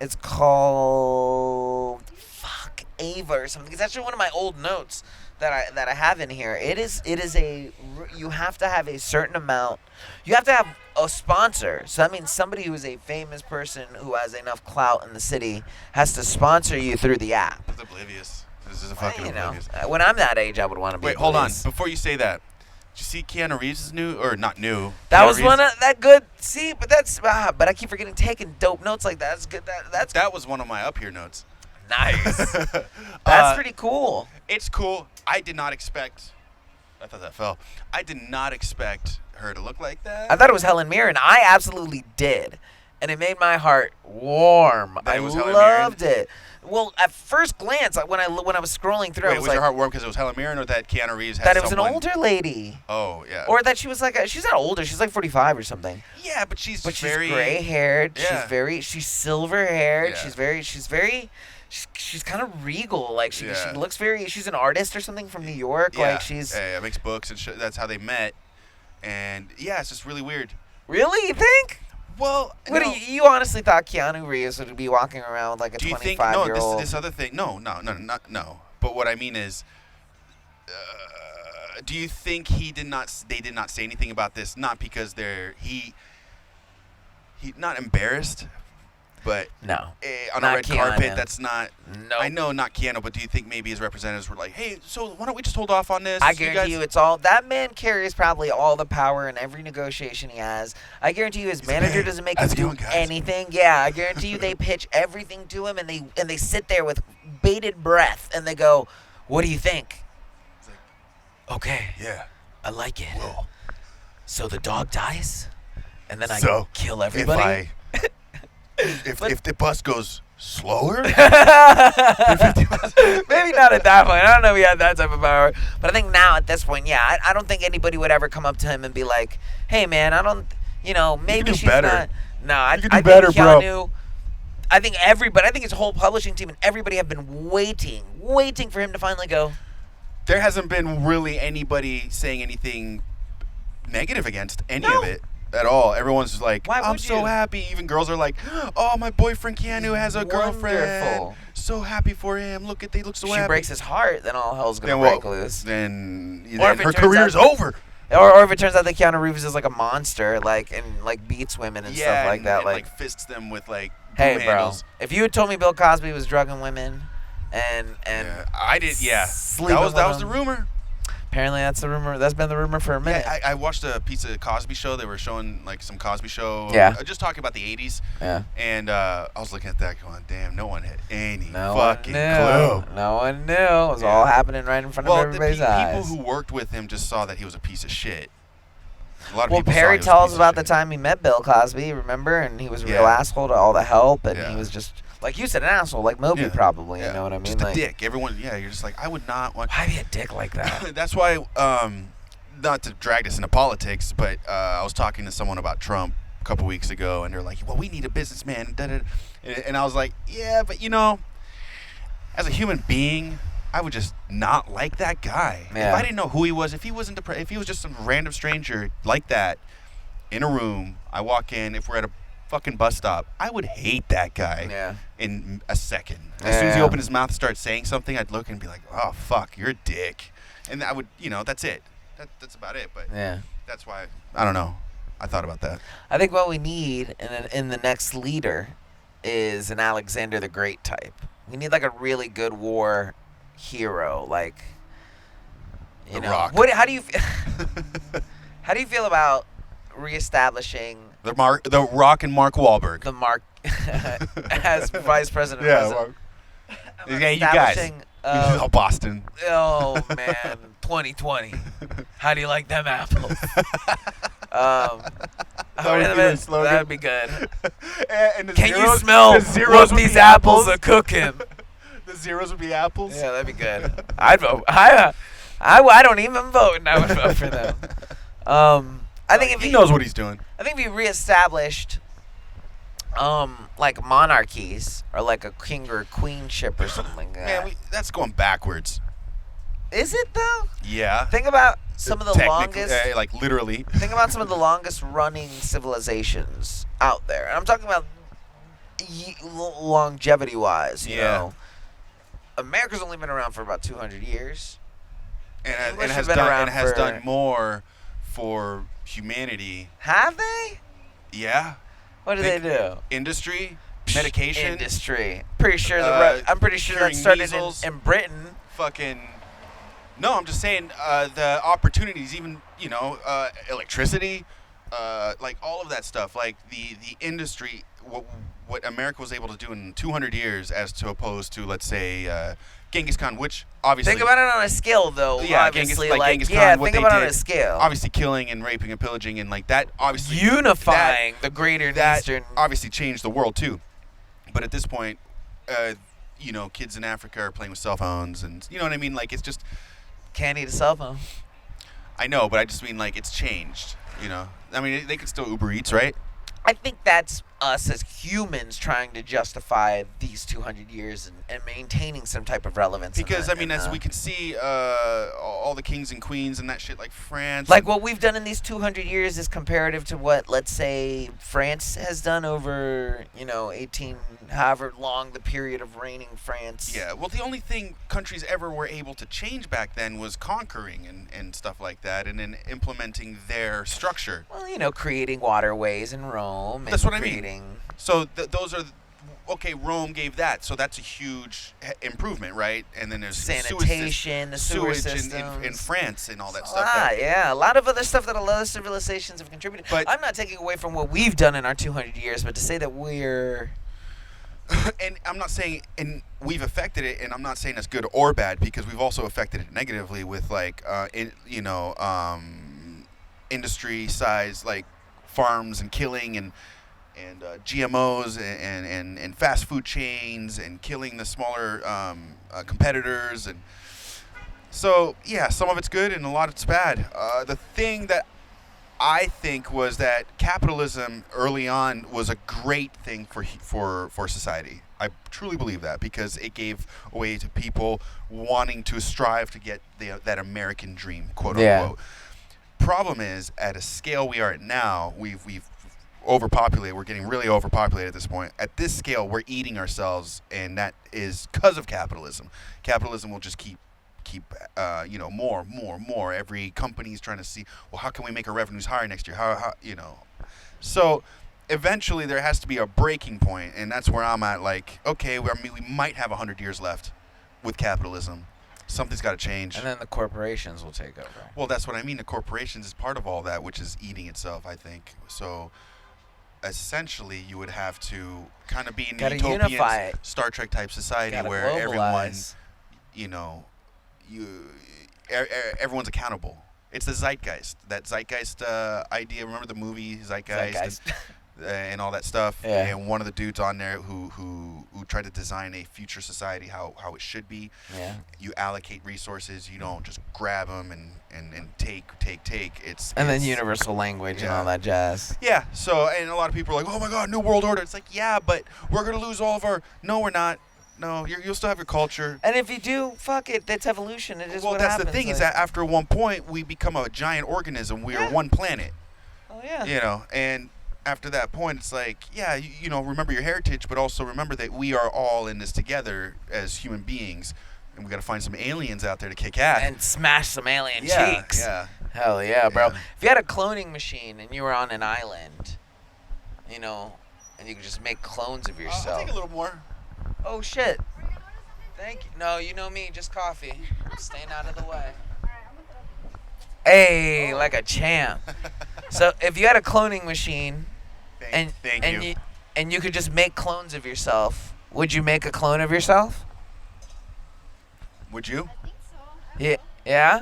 S2: It's called Ava or something. It's actually one of my old notes. that I have in here. It is you have to have a certain amount. You have to have a sponsor. So that means somebody who is a famous person who has enough clout in the city has to sponsor you through the app.
S3: It's oblivious. This is a fucking oblivious.
S2: When I'm that age, I would want to be.
S3: Wait, hold on. Before you say that, did you see Keanu Reeves' new, or not new?
S2: That
S3: Keanu
S2: was
S3: Reeves?
S2: one of that good. See, but but I keep forgetting taking dope notes like that. That's good.
S3: That was one of my up here notes.
S2: Nice. That's pretty cool.
S3: It's cool. I did not expect. I thought that fell. I did not expect her to look like that.
S2: I thought it was Helen Mirren. I absolutely did, and it made my heart warm. I loved it. Well, at first glance, when I was scrolling through,
S3: Wait,
S2: I was
S3: was
S2: like,
S3: your heart warm because it was Helen Mirren, or that Keanu Reeves had
S2: that it was
S3: someone?
S2: an older lady.
S3: Oh yeah.
S2: Or that she was she's not older. She's like 45 or something.
S3: Yeah, but she's
S2: But she's
S3: very
S2: gray haired.
S3: Yeah.
S2: She's silver haired.
S3: Yeah.
S2: She's kind of regal. Like she
S3: Yeah.
S2: looks very. She's an artist or something from New York.
S3: Yeah.
S2: Like she's
S3: yeah, makes books and shit. That's how they met. And yeah, it's just really weird.
S2: really. You think?
S3: Well,
S2: What do you honestly thought Keanu Reeves would be walking around with like a
S3: do you think
S2: 25-year-old?
S3: this other thing? No. But what I mean is, do you think they did not say anything about this? Not because he not embarrassed, but
S2: No.
S3: on
S2: Not
S3: a red
S2: Keanu.
S3: carpet. That's not.
S2: Nope.
S3: I know, not Keanu, but do you think maybe his representatives were like, "Hey, so why don't we just hold off on this?"
S2: I guarantee you, it's all that man carries probably all the power in every negotiation he has. I guarantee you, his manager doesn't make him
S3: How's it
S2: do
S3: going, guys?
S2: anything. Yeah, I guarantee you, they pitch everything to him, and they sit there with bated breath, and they go, "What do you think?"
S3: It's like,
S2: Okay,
S3: yeah.
S2: I like it.
S3: Well,
S2: So the dog dies, and then I
S3: So,
S2: kill everybody.
S3: if the bus goes slower,
S2: Maybe not at that point. I don't know if he had that type of power. But I think now at this point, yeah, I don't think anybody would ever come up to him and be like, "Hey, man, I don't, maybe
S3: do
S2: she's
S3: better.
S2: not." No, I
S3: do
S2: think
S3: better, bro.
S2: Keanu. I think everybody. I think his whole publishing team and everybody have been waiting for him to finally go.
S3: there hasn't been really anybody saying anything negative against any
S2: No.
S3: of it at all. Everyone's just like,
S2: Why
S3: I'm
S2: would
S3: so
S2: you?
S3: happy. Even girls are like, oh, my boyfriend Keanu has a girlfriend.
S2: Wonderful.
S3: So happy for him. They look so
S2: She
S3: happy.
S2: breaks his heart, then all hell's gonna
S3: then,
S2: break loose.
S3: Then
S2: Or if it
S3: her
S2: turns
S3: career's
S2: out-
S3: over.
S2: Or if it turns out that Keanu Reeves is like a monster, and beats women and stuff like that,
S3: and,
S2: like
S3: fists them with like
S2: hey,
S3: broom
S2: bro,
S3: handles.
S2: if you had told me Bill Cosby was drugging women and
S3: Yeah, I did. Yeah,
S2: sleeping
S3: that
S2: with
S3: was the
S2: them,
S3: rumor.
S2: apparently that's the rumor. That's been the rumor for a minute.
S3: Yeah, I watched a piece of Cosby Show. They were showing like some Cosby Show.
S2: Yeah.
S3: Just talking about the '80s.
S2: Yeah.
S3: And I was looking at that going, damn, no one had any
S2: No
S3: fucking
S2: one knew.
S3: clue.
S2: No one knew. It was
S3: Yeah.
S2: all happening right in front of
S3: Well,
S2: everybody's
S3: people
S2: eyes.
S3: who worked with him just saw that he was a piece of shit. A lot of
S2: Well,
S3: people saw
S2: Perry
S3: he was a
S2: tells
S3: piece of
S2: about the
S3: shit.
S2: time he met Bill Cosby, remember? And he was a real
S3: Yeah.
S2: asshole to all the help, and
S3: Yeah.
S2: he was just, like you said, an asshole, like Moby
S3: Yeah.
S2: probably,
S3: Yeah.
S2: you know what I mean?
S3: Just
S2: like,
S3: a dick. Everyone, yeah, you're just like, I would not want.
S2: why be a dick like that?
S3: That's why, not to drag this into politics, but I was talking to someone about Trump a couple weeks ago, and they're like, well, we need a businessman. And I was like, yeah, but as a human being, I would just not like that guy.
S2: Yeah.
S3: If I didn't know who he was, if he was just some random stranger like that in a room, I walk in, if we're at a fucking bus stop, I would hate that guy
S2: Yeah.
S3: in a second. As soon as he
S2: Yeah.
S3: opened his mouth and started saying something, I'd look and be like, oh, fuck, you're a dick. And I would, that's it. That's about it. But
S2: Yeah.
S3: that's why, I don't know. I thought about that.
S2: I think what we need in the next leader is an Alexander the Great type. We need like a really good war hero, like
S3: The Rock.
S2: How do you how do you feel about reestablishing
S3: The Rock and Mark Wahlberg.
S2: the Mark as vice president?
S3: Mark. Yeah, you guys.
S2: Establishing,
S3: Boston.
S2: oh man, 2020. How do you like them apples? That'd be good.
S3: And the
S2: Can you
S3: zeros-
S2: smell
S3: the zeros
S2: what
S3: would
S2: these
S3: be
S2: apples are cooking?
S3: The zeros would be apples.
S2: Yeah, that'd be good. I'd vote. I don't even vote, and I would vote for them. I think if
S3: he knows what he's doing.
S2: I think if we reestablished, like monarchies or like a king or a queenship or something like that.
S3: Man, that's going backwards.
S2: Is it though?
S3: Yeah.
S2: Think about some of the
S3: Technically,
S2: longest.
S3: like literally.
S2: Think about some of the longest running civilizations out there. And I'm talking about longevity wise, you
S3: Yeah.
S2: know. America's only been around for about 200 years. English
S3: has
S2: have been around
S3: done more for humanity.
S2: Have they?
S3: Yeah.
S2: What do they do?
S3: Industry, medication.
S2: Industry. Pretty sure I'm pretty sure that
S3: curing
S2: started
S3: measles.
S2: in Britain.
S3: Fucking. No, I'm just saying the opportunities, even electricity, like all of that stuff, like the industry, what America was able to do in 200 years, as to opposed to, let's say, Genghis Khan, which obviously.
S2: Think about it on a scale, though.
S3: Yeah,
S2: obviously,
S3: Genghis Khan,
S2: yeah.
S3: what
S2: Think
S3: they
S2: about it on
S3: did,
S2: a scale.
S3: Obviously, killing and raping and pillaging and like that. Obviously,
S2: unifying the greater
S3: that
S2: Eastern.
S3: obviously changed the world too. But at this point, kids in Africa are playing with cell phones, and you know what I mean. Like it's just.
S2: Can't eat a cell phone.
S3: I know, but I just mean like it's changed. I mean they could still Uber Eats, right?
S2: I think that's us as humans trying to justify these 200 years and maintaining some type of relevance.
S3: Because, as we can see, all the kings and queens and that shit, like France.
S2: Like what we've done in these 200 years is comparative to what, let's say, France has done over, 18, however long the period of reigning France.
S3: Yeah, well, the only thing countries ever were able to change back then was conquering and stuff like that, and then implementing their structure.
S2: Well, creating waterways in Rome.
S3: That's what I mean.
S2: Creating...
S3: So those are, okay, Rome gave that, so that's a huge improvement, right? And then there's
S2: sanitation, the sewer
S3: sewage
S2: systems.
S3: in France and all that stuff.
S2: A lot of other stuff that a lot of civilizations have contributed.
S3: But
S2: I'm not taking away from what we've done in our 200 years, but to say that we're...
S3: And I'm not saying, and we've affected it, and I'm not saying that's good or bad, because we've also affected it negatively with, like, industry size, like, farms and killing and GMOs and fast food chains and killing the smaller competitors. And so, yeah, some of it's good and a lot of it's bad. The thing that I think was that capitalism early on was a great thing for society. I truly believe that, because it gave a way to people wanting to strive to get that American dream, quote unquote. Problem is, at a scale we are at now, we've overpopulated. We're getting really overpopulated at this point. At this scale, we're eating ourselves, and that is because of capitalism. Capitalism will just keep more. Every company's trying to see, well, how can we make our revenues higher next year? How. So eventually there has to be a breaking point, and that's where I'm at. Like, okay, we might have 100 years left with capitalism. Something's got to change.
S2: And then the corporations will take over.
S3: Well, that's what I mean. The corporations is part of all that, which is eating itself, I think. So essentially you would have to kind of be in the utopian Star Trek type society where everyone, everyone's accountable. It's the zeitgeist. That zeitgeist idea. Remember the movie Zeitgeist? And all that stuff.
S2: Yeah.
S3: And one of the dudes on there who tried to design a future society how it should be.
S2: Yeah.
S3: You allocate resources. You don't just grab them and take. It's
S2: then universal language and all that jazz.
S3: Yeah. So, and a lot of people are like, oh my God, New World Order. It's like, yeah, but we're gonna lose all of our. No, we're not. No, you'll still have your culture.
S2: And if you do, fuck it. That's evolution. It is
S3: well,
S2: what
S3: that's
S2: happens.
S3: The thing is that after one point we become a giant organism. We are one planet.
S2: Oh yeah.
S3: And after that point, it's like, yeah, remember your heritage, but also remember that we are all in this together as human beings, and we got to find some aliens out there to kick ass
S2: and smash some alien cheeks.
S3: Yeah.
S2: Hell yeah, bro.
S3: Yeah.
S2: If you had a cloning machine and you were on an island, and you could just make clones of yourself.
S3: I'll take a little more.
S2: Oh shit. Thank you. No, you know me, just coffee. Staying out of the way. Hey, like a champ. So if you had a cloning machine,
S3: Thank you.
S2: And you could just make clones of yourself, would you make a clone of yourself?
S3: Would you?
S4: I think so.
S2: Yeah?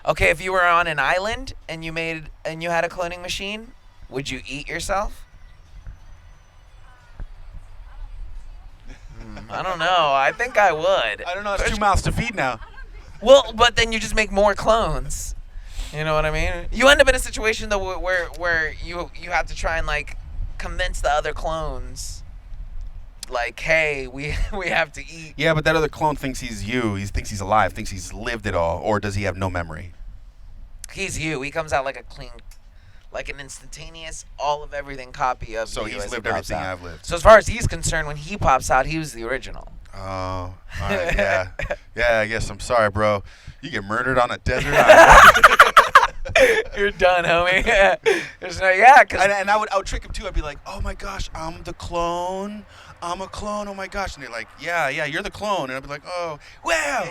S2: Okay, if you were on an island and you had a cloning machine, would you eat yourself? I don't know. I think I would.
S3: I don't know. It's 2 mouths to feed now.
S2: Well, but then you just make more clones. You know what I mean? You end up in a situation though where you have to try and like convince the other clones, like, hey, we have to eat.
S3: Yeah, but that other clone thinks he's you. He thinks he's alive. Thinks he's lived it all, or does he have no memory?
S2: He's you. He comes out like a clean, like an instantaneous, all of everything copy of you.
S3: So he's lived everything I've lived.
S2: So as far as he's concerned, when he pops out, he was the original.
S3: Oh, all right, yeah. Yeah, I guess I'm sorry, bro. You get murdered on a desert island.
S2: You're done, homie. There's no, yeah, cause
S3: And I would trick him too. I'd be like, oh my gosh, I'm the clone. I'm a clone. Oh my gosh. And they're like, yeah, you're the clone. And I'd be like, oh, wow.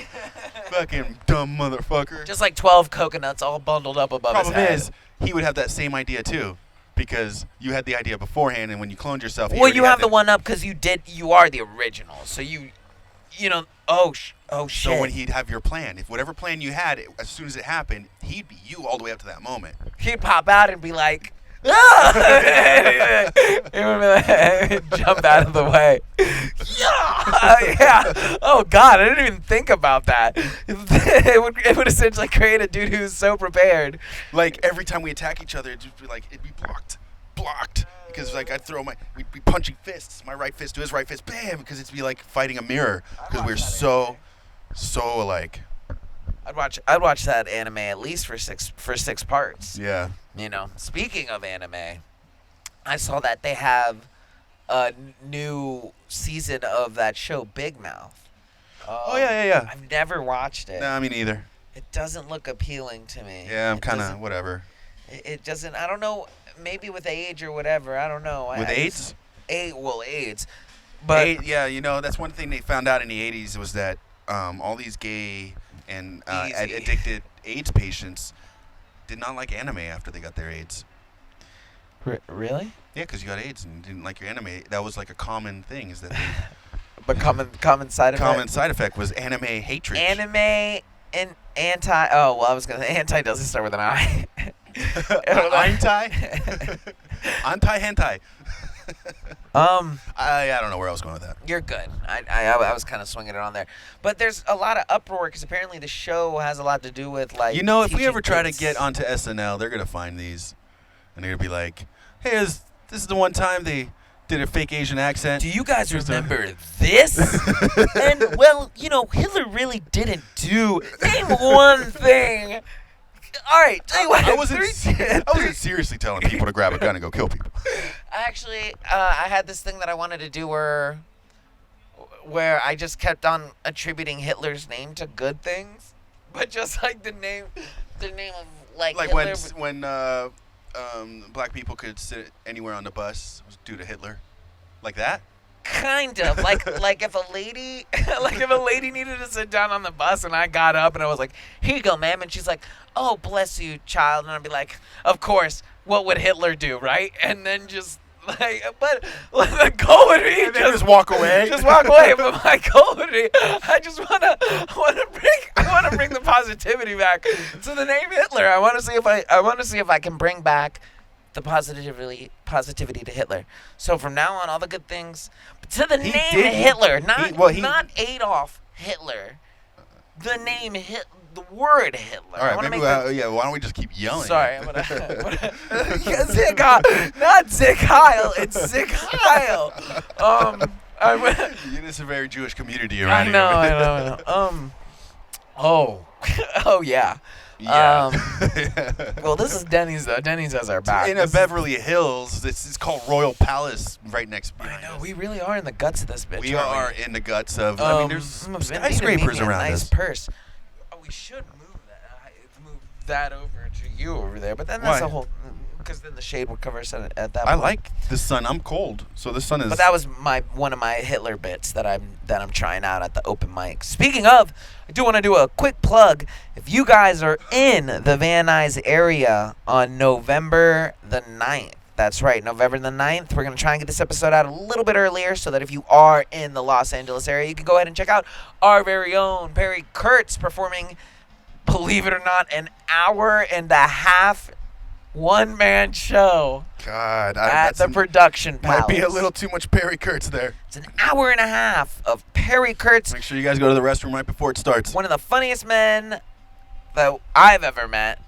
S3: Fucking dumb motherfucker.
S2: just like 12 coconuts all bundled up above his
S3: Problem
S2: head.
S3: is, he would have that same idea too. Because you had the idea beforehand, and when you cloned yourself,
S2: Well, you have the one up because you are the original. So you know, oh shit.
S3: So when he'd have your plan, if whatever plan you had, as soon as it happened, he'd be you all the way up to that moment.
S2: He'd pop out and be like, ah! He would be like, jump out of the way. Yeah. Oh God, I didn't even think about that. It would essentially create a dude who's so prepared.
S3: Like every time we attack each other, it'd be blocked. Because like we'd be punching fists, my right fist to his right fist, bam, because it'd be like fighting a mirror, because we're so alike.
S2: I'd watch that anime at least for six parts.
S3: Yeah.
S2: You know, speaking of anime, I saw that they have a new season of that show Big Mouth.
S3: Oh yeah.
S2: I've never watched it.
S3: Nah, me neither.
S2: It doesn't look appealing to me.
S3: Yeah, I'm kind of whatever.
S2: It doesn't. I don't know. Maybe with age or whatever. I don't know.
S3: With AIDS?
S2: AIDS. But
S3: yeah, you know, that's one thing they found out in the 80s was that all these gay and addicted AIDS patients did not like anime after they got their AIDS.
S2: Really?
S3: Yeah, because you got AIDS and didn't like your anime. That was like a common thing. Is that
S2: But common side effect.
S3: common side effect was anime hatred.
S2: Anime and anti. Oh well, I was gonna. Anti doesn't start with an I. Anti-hentai.
S3: I don't know where I was going with that.
S2: You're good. I was kind of swinging it on there, but there's a lot of uproar because apparently the show has a lot to do with like.
S3: You know, if we
S2: teaching
S3: ever try to
S2: kids.
S3: get onto SNL, they're gonna find these, and they're gonna be like, "Hey, this is the one time they did a fake Asian accent."
S2: Do you guys remember this? And well, you know, Hitler really didn't do name one thing. All right, tell you what.
S3: I wasn't seriously telling people to grab a gun and go kill people.
S2: Actually, I had this thing that I wanted to do where I just kept on attributing Hitler's name to good things, but just like the name of like Hitler.
S3: when black people could sit anywhere on the bus was due to Hitler, like that.
S2: Kind of like if a lady needed to sit down on the bus and I got up and I was like, here you go, ma'am, and she's like, oh bless you, child, and I'd be like, of course, what would Hitler do, right? And then just like, but the goal would be
S3: just walk away.
S2: Just walk away. But my goal would be, I just wanna bring the positivity back to the name Hitler. I want to see if I can bring back the positivity to Hitler. So from now on, all the good things to the name Hitler, not Adolf Hitler. The name the word Hitler.
S3: All right, maybe why don't we just keep yelling?
S2: Sorry, Zig Heil, not Zig Heil. It's Zig Heil.
S3: It's a very Jewish community around here.
S2: I know. Oh yeah.
S3: Yeah.
S2: Well, this is Denny's though. Denny's has our back.
S3: In a Beverly Hills, it's called Royal Palace right next behind us.
S2: We really are in the guts of this bitch.
S3: We are in the guts of. I mean, there's skyscrapers around
S2: nice
S3: us.
S2: Purse. Oh, we should move that over to you over there, but then that's
S3: Why?
S2: a whole. Because then the shade would cover us at that point.
S3: I like the sun. I'm cold, so the sun is.
S2: But that was one of my Hitler bits that I'm trying out at the open mic. Speaking of, I do want to do a quick plug. If you guys are in the Van Nuys area on November the 9th, that's right, November the 9th, we're going to try and get this episode out a little bit earlier so that if you are in the Los Angeles area, you can go ahead and check out our very own Perry Kurtz performing, believe it or not, an hour and a half one-man show.
S3: God,
S2: at the production palace.
S3: Might be a little too much Perry Kurtz there.
S2: It's an hour and a half of Perry Kurtz.
S3: Make sure you guys go to the restroom right before it starts.
S2: One of the funniest men that I've ever met.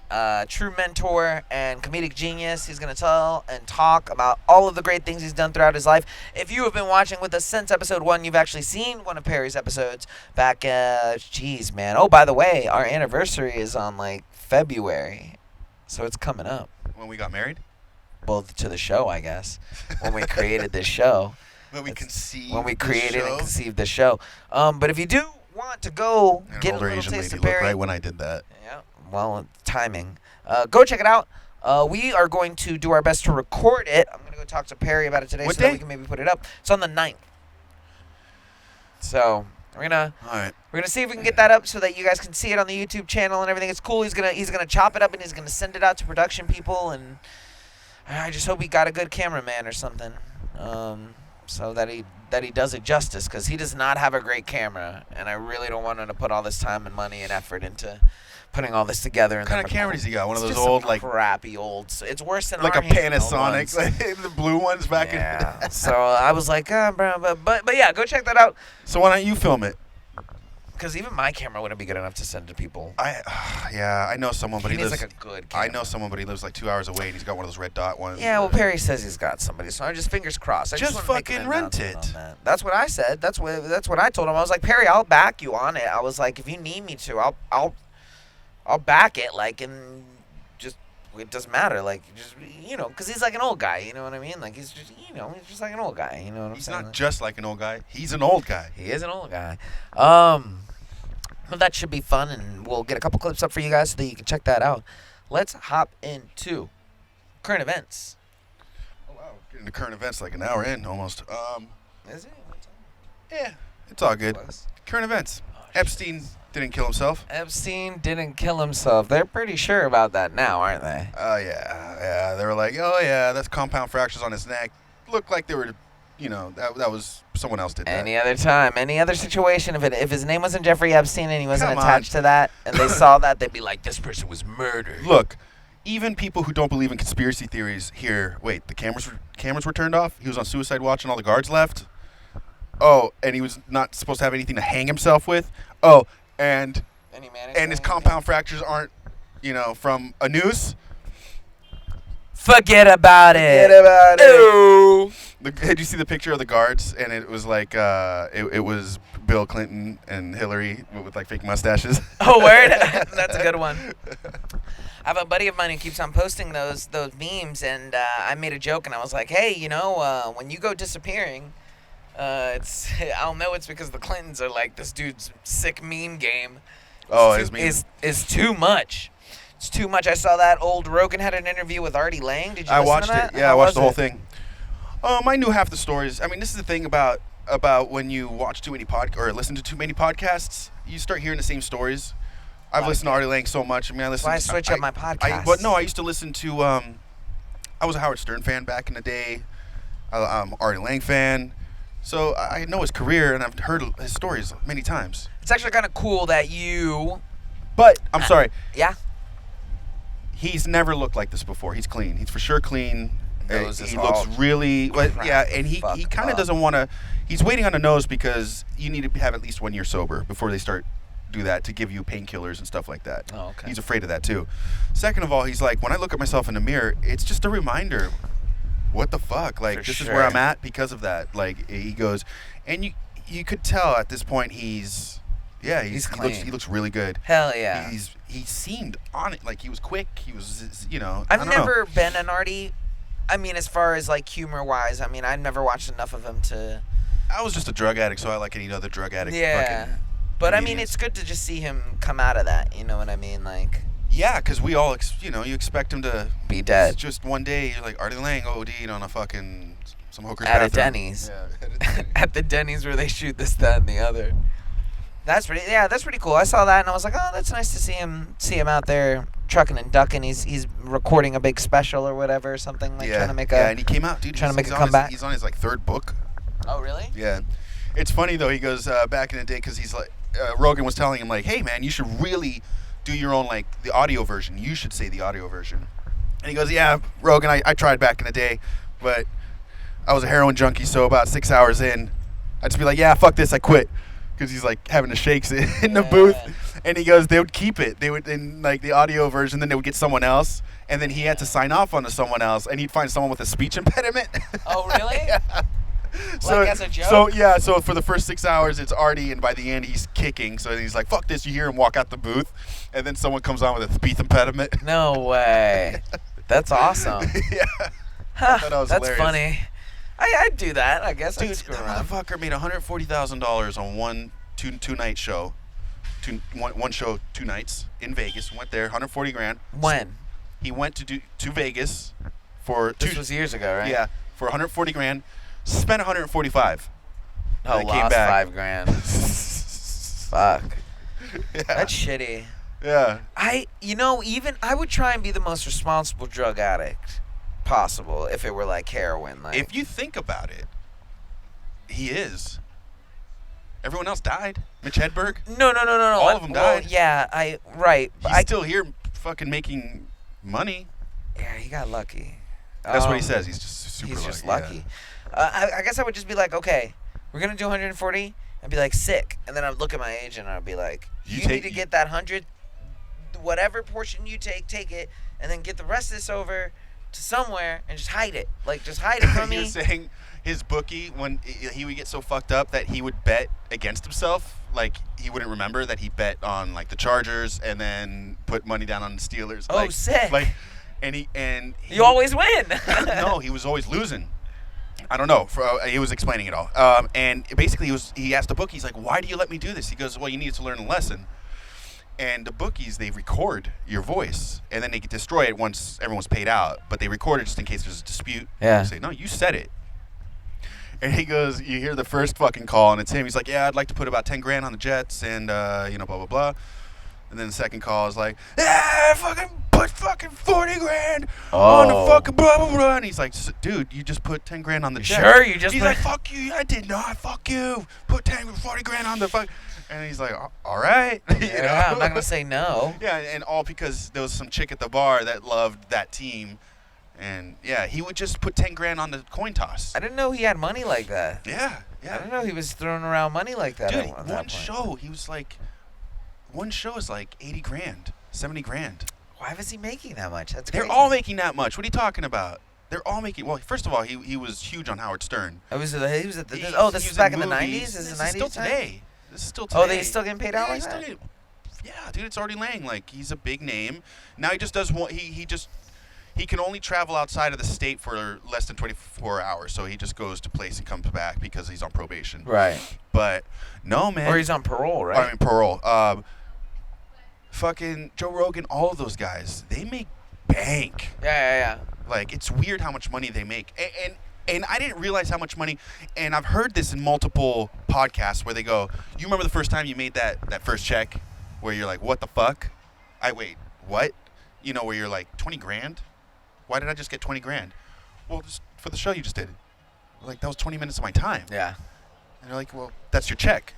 S2: True mentor and comedic genius. He's going to tell and talk about all of the great things he's done throughout his life. If you have been watching with us since episode 1, you've actually seen one of Perry's episodes back, geez, man. Oh, by the way, our anniversary is on, like, February. So it's coming up.
S3: When we got married?
S2: Well, to the show, I guess. When we created this show.
S3: When we conceived
S2: when we
S3: the
S2: created
S3: show.
S2: and conceived the show. But if you do want to go
S3: And
S2: get
S3: an
S2: a
S3: older
S2: little
S3: Asian
S2: taste
S3: lady
S2: of
S3: looked
S2: Perry,
S3: right when I did that.
S2: yeah, well, timing. Go check it out. We are going to do our best to record it. I'm going to go talk to Perry about it today
S3: What
S2: so that
S3: day?
S2: we can maybe put it up. It's on the 9th. So we're gonna see if we can get that up so that you guys can see it on the YouTube channel and everything. It's cool. He's gonna chop it up and he's gonna send it out to production people, and I just hope he got a good cameraman or something, so that he does it justice, because he does not have a great camera, and I really don't want him to put all this time and money and effort into putting all this together.
S3: What kind of camera does he got? One of
S2: It's
S3: those
S2: just
S3: old,
S2: some
S3: like
S2: crappy old. It's worse than
S3: a
S2: our handheld
S3: Panasonic,
S2: ones.
S3: like the blue ones back
S2: Yeah.
S3: in.
S2: So I was like, bro, but yeah, go check that out.
S3: So why don't you film it?
S2: Because even my camera wouldn't be good enough to send to people.
S3: I know someone, but
S2: he
S3: he
S2: needs
S3: lives.
S2: like a good camera.
S3: I know someone, but he lives like 2 hours away, and he's got one of those red dot ones.
S2: Yeah, well, Perry says he's got somebody, so I just fingers crossed. I
S3: Just
S2: wanna make an
S3: fucking rent
S2: announcement
S3: it.
S2: on that. That's what I said. That's what I told him. I was like, Perry, I'll back you on it. I was like, if you need me to, I'll back it. Like, and just it doesn't matter. Like, just because he's like an old guy. You know what I mean? Like, he's just like an old guy. You know what I'm
S3: He's
S2: saying?
S3: not just like an old guy. He's an old guy.
S2: He is an old guy. Well, that should be fun, and we'll get a couple clips up for you guys so that you can check that out. Let's hop into current events.
S3: Oh wow, getting to current events like an hour in almost.
S2: Is it? What time?
S3: Yeah, it's all good.
S2: Was?
S3: Current events.
S2: Oh,
S3: Epstein
S2: Jesus.
S3: didn't kill himself.
S2: Epstein didn't kill himself. They're pretty sure about that now, aren't they?
S3: Oh yeah. They were like, oh yeah, that's compound fractures on his neck. Looked like they were, that was someone else did that.
S2: Any other time, any other situation, if his name wasn't Jeffrey Epstein and he wasn't
S3: Come on.
S2: attached to that, and they saw that, they'd be like, this person was murdered.
S3: Look, even people who don't believe in conspiracy theories here. Wait, the cameras were turned off. He was on suicide watch, and all the guards left. Oh, and he was not supposed to have anything to hang himself with. Oh, and his compound fractures aren't, from a noose.
S2: Forget about it. Ooh.
S3: Did you see the picture of the guards? And it was like it was Bill Clinton and Hillary with like fake mustaches.
S2: Oh, word? That's a good one. I have a buddy of mine who keeps on posting those memes, and I made a joke, and I was like, hey, when you go disappearing, I'll know it's because the Clintons are like, this dude's sick meme game. Is too much. It's too much. I saw that old Rogan had an interview with Artie Lang. Did you listen to that?
S3: It. Yeah, I watched the whole thing. I knew half the stories. I mean, this is the thing about when you watch too many or listen to too many podcasts, you start hearing the same stories. I've listened to Artie Lang so much. I mean,
S2: That's why I switch up my podcast.
S3: I used to listen to. I was a Howard Stern fan back in the day. I'm Artie Lang fan, so I know his career and I've heard his stories many times.
S2: It's actually kind of cool that you.
S3: But I'm sorry.
S2: Yeah.
S3: He's never looked like this before. He's clean. He's for sure clean.
S2: He
S3: looks really, and he kind of doesn't want to. He's waiting on a nose because you need to have at least 1 year sober before they start do that to give you painkillers and stuff like that.
S2: Oh, okay.
S3: He's afraid of that too. Second of all, he's like, when I look at myself in the mirror, it's just a reminder. What the fuck? Like, this is where I'm at because of that. Like, he goes, and you could tell at this point he's clean. He looks really good.
S2: Hell yeah.
S3: He seemed on it, like he was quick. He was,
S2: I've never been an Artie. I mean, as far as like humor wise, I mean, I've never watched enough of him to.
S3: I was just a drug addict, so I like any other drug addict.
S2: Yeah, but I mean, it's good to just see him come out of that. You know what I mean? Like.
S3: Yeah, because we all, you expect him to
S2: be dead.
S3: Just one day, you're like Artie Lang OD'd on some hooker's
S2: at
S3: bathroom.
S2: A Denny's.
S3: Yeah,
S2: at the Denny's where they shoot this, that, and the other. That's pretty cool. I saw that and I was like, oh, that's nice to see him out there trucking and ducking. He's recording a big special or whatever, or something like trying to make
S3: and he came out, dude.
S2: Trying to make a comeback.
S3: He's on his like third book.
S2: Oh, really?
S3: Yeah, it's funny though. He goes back in the day because he's like Rogan was telling him like, hey man, you should really do your own like the audio version. You should say the audio version. And he goes, yeah, Rogan, I tried back in the day, but I was a heroin junkie, so about 6 hours in, I'd just be like, yeah, fuck this, I quit. Because he's like having the shakes in the booth, and he goes, they would keep it. They would in like the audio version, then they would get someone else, and then he had to sign off onto someone else, and he'd find someone with a speech impediment.
S2: Oh, really?
S3: Yeah.
S2: Like as a joke?
S3: So for the first 6 hours, it's Artie, and by the end, he's kicking. So he's like, fuck this. You hear him walk out the booth, and then someone comes on with a speech impediment.
S2: No way. That's awesome.
S3: Yeah.
S2: Huh,
S3: I thought that was
S2: that's
S3: hilarious.
S2: funny. I'd do that. I guess
S3: Dude,
S2: I'd screw
S3: that
S2: around.
S3: motherfucker made $140,000 on two night show. One show, 2 nights in Vegas. Went there, 140 grand.
S2: When?
S3: He went to Vegas for
S2: This was years ago, right?
S3: Yeah, for 140 grand. Spent 145.
S2: Oh,
S3: Came
S2: lost
S3: back.
S2: $5,000. Fuck.
S3: Yeah.
S2: That's shitty.
S3: Yeah.
S2: I would try and be the most responsible drug addict possible if it were like heroin. Like,
S3: If you think about it, he is. Everyone else died. Mitch Hedberg.
S2: no.
S3: All of them died.
S2: Yeah, right. But
S3: He's still here, fucking making money.
S2: yeah, he got lucky.
S3: That's what he says. He's just super.
S2: He's just
S3: lucky.
S2: lucky. I guess I would just be like, okay, we're gonna do 140. I'd be like, sick, and then I'd look at my agent and I'd be like, you need to get that 100, whatever portion you take it, and then get the rest of this over to somewhere and just hide it. Like, just hide it from me.
S3: You're saying his bookie, when he would get so fucked up that he would bet against himself, like he wouldn't remember that he bet on like the Chargers and then put money down on the Steelers.
S2: Oh,
S3: like,
S2: sick.
S3: Like, he
S2: You always win.
S3: No, he was always losing. I don't know. He was explaining it all. And basically, he asked the bookie, he's like, why do you let me do this? He goes, well, you needed to learn a lesson. And the bookies, they record your voice, and then they destroy it once everyone's paid out. But they record it just in case there's a dispute.
S2: Yeah.
S3: They say, no, you said it. And he goes, you hear the first fucking call, and it's him. He's like, yeah, I'd like to put about 10 grand on the Jets, and, blah, blah, blah. And then the second call is like, yeah, fucking put fucking 40 grand on the fucking blah, blah, blah. And he's like, dude, you just put 10 grand on the Jets.
S2: Sure, you just
S3: He's
S2: put...
S3: like, fuck you, I did not, fuck you. Put 40 grand on the fuck. And he's like, all right.
S2: Yeah, I'm not going to say no.
S3: Yeah, and all because there was some chick at the bar that loved that team. And, yeah, he would just put 10 grand on the coin toss.
S2: I didn't know he had money like that.
S3: Yeah.
S2: I didn't know he was throwing around money like that.
S3: Dude,
S2: at that
S3: one
S2: point.
S3: show, he was like, one show is like 80 grand, 70 grand.
S2: Why was he making that much? That's
S3: They're
S2: crazy.
S3: all making that much. What are you talking about? They're all making. Well, first of all, he was huge on Howard Stern.
S2: He was at the.
S3: He
S2: Oh, this
S3: was
S2: is back in the
S3: movies.
S2: '90s. This is
S3: This is
S2: 90s
S3: still
S2: time?
S3: today. This is still today.
S2: Oh, they still getting paid out like
S3: he's still
S2: that?
S3: getting- yeah, dude, it's already laying. Like he's a big name. Now he just does one. He can only travel outside of the state for less than 24 hours. So he just goes to place and comes back because he's on probation.
S2: Right.
S3: But no, man.
S2: Or he's on parole, right?
S3: I mean parole. Fucking Joe Rogan, all of those guys, they make bank.
S2: Yeah.
S3: Like, it's weird how much money they make. And I didn't realize how much money, and I've heard this in multiple podcasts where they go, you remember the first time you made that first check where you're like, what the fuck? Wait, what? You know, where you're like, 20 grand? Why did I just get 20 grand? Well, just for the show you just did. Like, that was 20 minutes of my time.
S2: Yeah.
S3: And you're like, well, that's your check.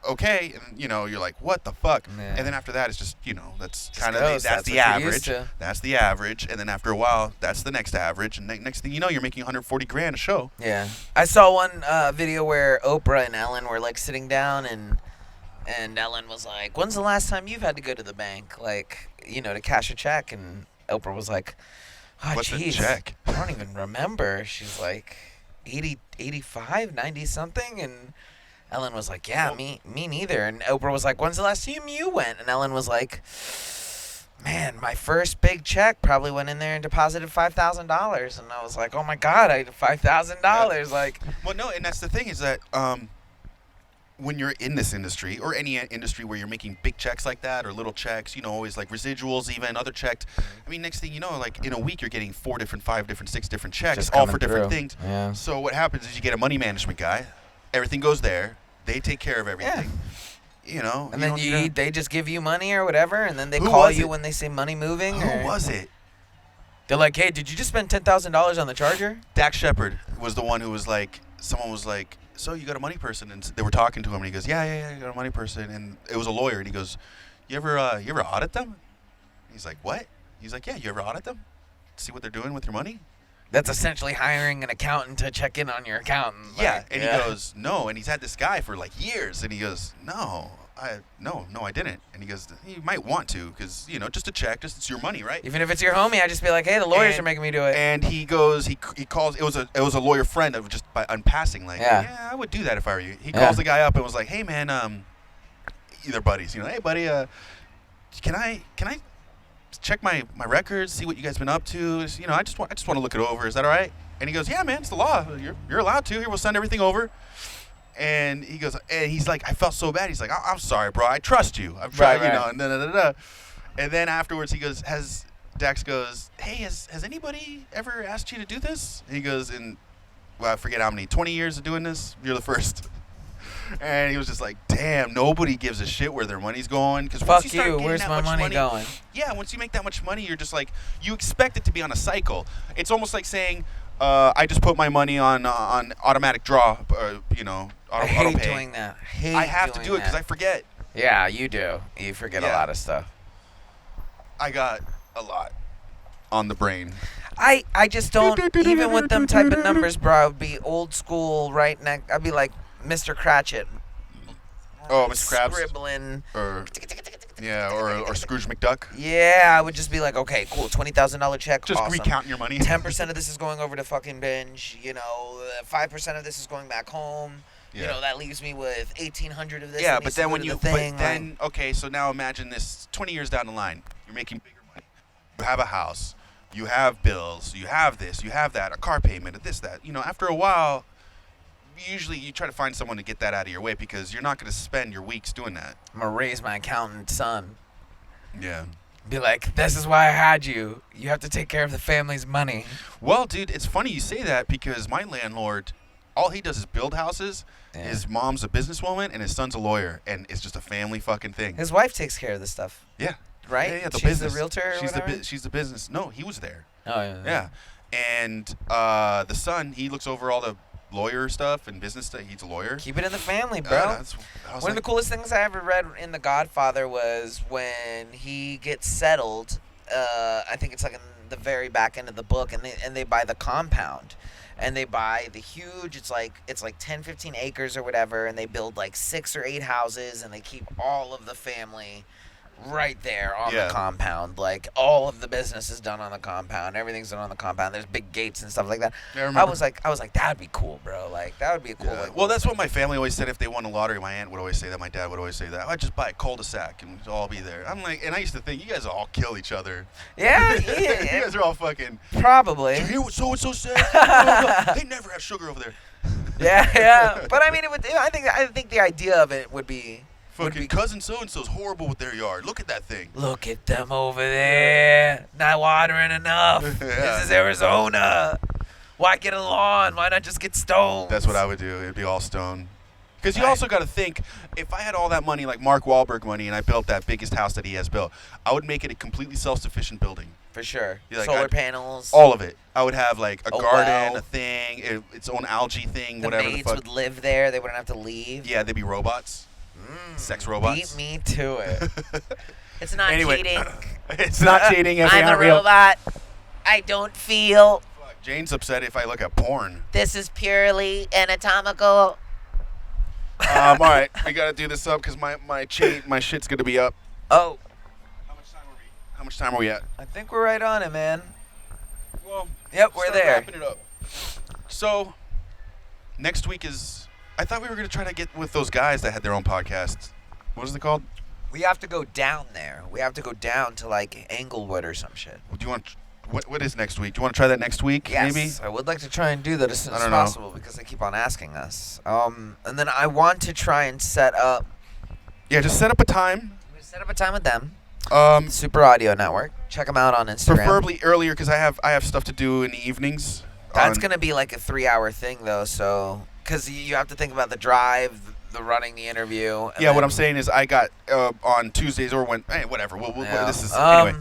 S3: Okay, and you're like, what the fuck?
S2: Yeah.
S3: And then after that, it's just that's
S2: Just
S3: kind of
S2: goes.
S3: that's
S2: That's
S3: the
S2: what you're used
S3: average.
S2: to.
S3: That's the average, and then after a while, that's the next average, and next thing you know, you're making 140 grand a show.
S2: Yeah. I saw one video where Oprah and Ellen were like sitting down, and Ellen was like, "When's the last time you've had to go to the bank, like, to cash a check?" And Oprah was like, "Oh,
S3: What's a
S2: jeez,
S3: check?"
S2: I don't even remember." She's like, 80, 85, 90 something, and Ellen was like, yeah, me neither. And Oprah was like, when's the last time you went? And Ellen was like, man, my first big check probably went in there and deposited $5,000. And I was like, oh my God, I had $5,000.
S3: Yeah.
S2: Like,
S3: Well, no, and that's the thing is that when you're in this industry or any industry where you're making big checks like that or little checks, always like residuals, even other checks. I mean, next thing you know, like in a week, you're getting 4 different, 5 different, 6 different checks,
S2: Just
S3: all
S2: coming
S3: for different
S2: through.
S3: things.
S2: Yeah.
S3: So what happens is you get a money management guy. Everything goes there. They take care of everything. Yeah.
S2: And then they just give you money or whatever, and then they
S3: Who
S2: call
S3: was
S2: you
S3: it?
S2: when they say money moving.
S3: Who was it?
S2: They're like, hey, did you just spend $10,000 on the Charger?
S3: Dax Shepard was the one who was like, someone was like, so you got a money person? And they were talking to him, and he goes, yeah, I got a money person. And it was a lawyer, and he goes, you ever audit them? He's like, what? He's like, yeah, you ever audit them? See what they're doing with your money?
S2: That's essentially hiring an accountant to check in on your accountant.
S3: Yeah,
S2: Like,
S3: and he goes, no, and he's had this guy for like years, and he goes, no, I didn't. And he goes, you might want to, because just to check, it's your money, right?
S2: Even if it's your homie, I just be like, hey, the lawyers are making me do it.
S3: And he goes, he calls. It was a lawyer friend of just by unpassing, like, yeah, I would do that if I were you. He calls the guy up and was like, hey man, either buddies, hey buddy, can I check my records, see what you guys been up to? I just want to look it over. Is that all right? And he goes, yeah, man, it's the law. You're allowed to. Here, we'll send everything over. And he goes, and he's like, I felt so bad. He's like, I'm sorry, bro. I trust you. I'm trying,
S2: Right.
S3: you know, and da. And then afterwards, he goes, Dax goes, hey, has anybody ever asked you to do this? And he goes, well, I forget how many, 20 years of doing this? You're the first. And he was just like, damn, nobody gives a shit where their money's going. Because
S2: Fuck you, where's my money going?
S3: Yeah, once you make that much money, you're just like, you expect it to be on a cycle. It's almost like saying, I just put my money on automatic draw, you know,
S2: I hate doing that.
S3: I have to do it because I forget.
S2: Yeah, you do. You forget a lot of stuff.
S3: I got a lot on the brain.
S2: I just don't, even with them type of numbers, bro, I would be old school right next. I'd be like Mr. Cratchit.
S3: Oh, Mr. Krabs.
S2: Scribbling.
S3: Or Scrooge McDuck.
S2: Yeah, I would just be like, okay, cool, $20,000 check.
S3: Just
S2: awesome.
S3: recounting your money.
S2: 10% of this is going over to fucking Binge. You know, 5% of this is going back home.
S3: Yeah.
S2: You know, that leaves me with 1,800 of this.
S3: Yeah,
S2: that
S3: but
S2: needs
S3: then
S2: to go
S3: when
S2: to
S3: you,
S2: the thing,
S3: but then, okay, so now imagine this 20 years down the line. You're making bigger money. You have a house. You have bills. You have this. You have that. A car payment. This, that. You know, after a while, usually you try to find someone to get that out of your way because you're not going to spend your weeks doing that.
S2: I'm going to raise my accountant's son.
S3: Yeah.
S2: Be like, this is why I had you. You have to take care of the family's money.
S3: Well, dude, it's funny you say that because my landlord, all he does is build houses. Yeah. His mom's a businesswoman and his son's a lawyer, and it's just a family fucking thing.
S2: His wife takes care of this stuff.
S3: Yeah.
S2: Right?
S3: Yeah, the
S2: She's
S3: business.
S2: the realtor or
S3: She's the business. No, he was there.
S2: Oh, yeah.
S3: Yeah. And the son, he looks over all the lawyer stuff and business stuff. He's a lawyer.
S2: Keep it in the family, bro. One of the coolest things I ever read in The Godfather was when he gets settled. I think it's like in the very back end of the book, and they buy the compound. And they buy the huge, it's like 10, 15 acres or whatever, and they build like 6 or 8 houses, and they keep all of the family right there on the compound. Like, all of the business is done on the compound. Everything's done on the compound. There's big gates and stuff like that.
S3: Yeah,
S2: I was like, that'd be cool, bro. Like, that would be a cool. Like,
S3: well, that's what my family always said if they won the lottery. My aunt would always say that. My dad would always say that. I'd just buy a cul-de-sac and we'd all be there. I'm like, and I used to think, you guys all kill each other.
S2: Yeah.
S3: You guys are all fucking.
S2: Probably.
S3: Did you hear what so-and-so said? They never have sugar over there.
S2: Yeah. But I mean, I think the idea of it would be.
S3: Fucking cousin so-and-so's horrible with their yard. Look at that thing.
S2: Look at them over there. Not watering enough.
S3: Yeah.
S2: This is Arizona. Why get a lawn? Why not just get stones?
S3: That's what I would do. It'd be all stone. Because you also got to think, if I had all that money, like Mark Wahlberg money, and I built that biggest house that he has built, I would make it a completely self-sufficient building.
S2: For sure.
S3: Like,
S2: solar panels.
S3: All of it. I would have like a garden,
S2: well.
S3: a thing, its own algae thing,
S2: The
S3: whatever
S2: maids
S3: the fuck.
S2: would live there. They wouldn't have to leave.
S3: Yeah, they'd be robots. Sex robots.
S2: Beat me to it. It's not cheating.
S3: It's not cheating if they
S2: I'm
S3: aren't
S2: a
S3: real.
S2: robot. I don't feel.
S3: Fuck, Jane's upset if I look at porn.
S2: This is purely anatomical.
S3: All right, we gotta do this up because my shit's gonna be up.
S2: Oh.
S3: How much time are we at?
S2: I think we're right on it, man.
S3: Well,
S2: yep, we're there.
S3: Wrapping it up. So, next week is. I thought we were gonna try to get with those guys that had their own podcasts. What is it called?
S2: We have to go down there. We have to go down to like Englewood or some shit.
S3: Do you want? What is next week? Do you want to try that next week?
S2: Yes,
S3: maybe.
S2: I would like to try and do that as soon as
S3: I don't know.
S2: possible because they keep on asking us. And then I want to try and set up.
S3: Yeah, just set up a time.
S2: We set up a time with them. Super Audio Network. Check them out on Instagram.
S3: Preferably earlier because I have stuff to do in the evenings.
S2: That's gonna be like a 3-hour thing though, so because you have to think about the drive, the running the interview.
S3: Yeah, what I'm saying is I got on Tuesdays or whatever. This is anyway.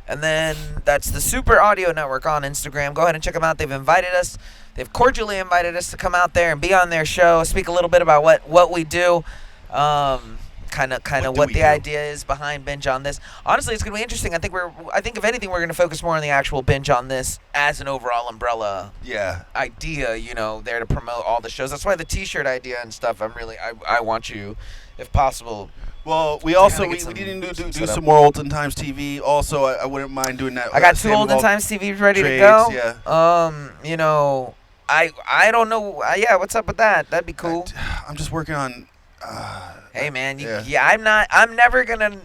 S2: And then that's the Super Audio Network on Instagram. Go ahead and check them out. They've invited us. They've cordially invited us to come out there and be on their show, speak a little bit about what we do. Kind of what the idea is behind Binge on This. Honestly, it's gonna be interesting. I think if anything, we're gonna focus more on the actual Binge on This as an overall umbrella.
S3: Yeah.
S2: Idea, there to promote all the shows. That's why the T-shirt idea and stuff. I want you, if possible.
S3: Well, we didn't do some more Olden Times TV. Also, I wouldn't mind doing that.
S2: I got 2 Olden Times TVs ready to go. Yeah. I don't know. Yeah, what's up with that? That'd be cool.
S3: I'm just working on.
S2: Hey man, I'm never gonna.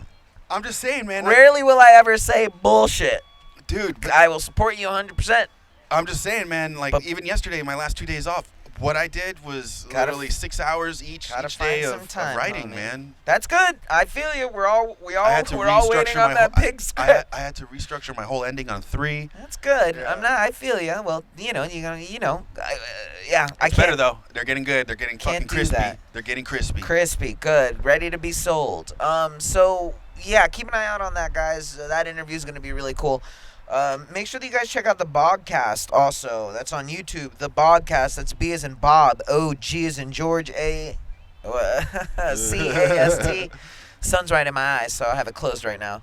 S3: I'm just saying, man.
S2: Rarely will I ever say bullshit,
S3: dude.
S2: I will support you 100%.
S3: I'm just saying, man. Like even yesterday, my last 2 days off, what I did was literally 6 hours each day of writing, man.
S2: That's good. I feel you. We're all waiting on that big script.
S3: I had to restructure my whole ending on 3.
S2: That's good.
S3: Yeah.
S2: I feel you. Well, yeah.
S3: It's better though. They're getting good. They're getting fucking crispy. They're getting crispy.
S2: Crispy, good, ready to be sold. So yeah, keep an eye out on that, guys. That interview is going to be really cool. Make sure that you guys check out the Bogcast also. That's on YouTube. The Bogcast. That's B as in Bob, O, G as in George, A, C-A-S-T. Sun's right in my eyes, so I have it closed right now.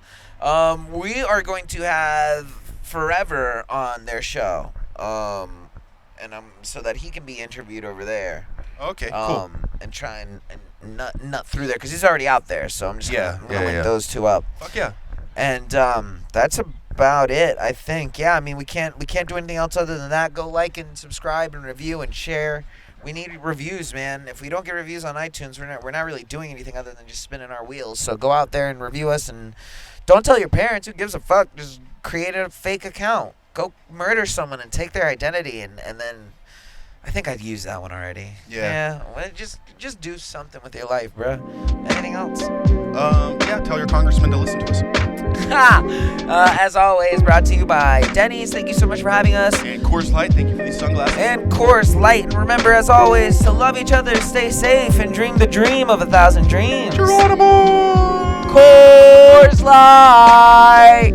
S2: We are going to have Forever on their show, and so that he can be interviewed over there.
S3: Okay, cool.
S2: And try and nut through there because he's already out there. So I'm just gonna link those two up.
S3: Fuck yeah.
S2: And that's about it, I think. Yeah, I mean we can't do anything else other than that. Go like and subscribe and review and share. We need reviews, man. If we don't get reviews on iTunes, we're not really doing anything other than just spinning our wheels. So go out there and review us, and don't tell your parents. Who gives a fuck? Just create a fake account. Go murder someone and take their identity, and then I think I've used that one already. Yeah. Well, just do something with your life, bro. Anything else?
S3: Yeah. Tell your congressman to listen to us.
S2: As always, brought to you by Denny's. Thank you so much for having us.
S3: And Coors Light. Thank you for these sunglasses.
S2: And Coors Light. And remember, as always, to love each other, stay safe, and dream the dream of 1,000 dreams.
S3: Geronimo!
S2: Coors Light.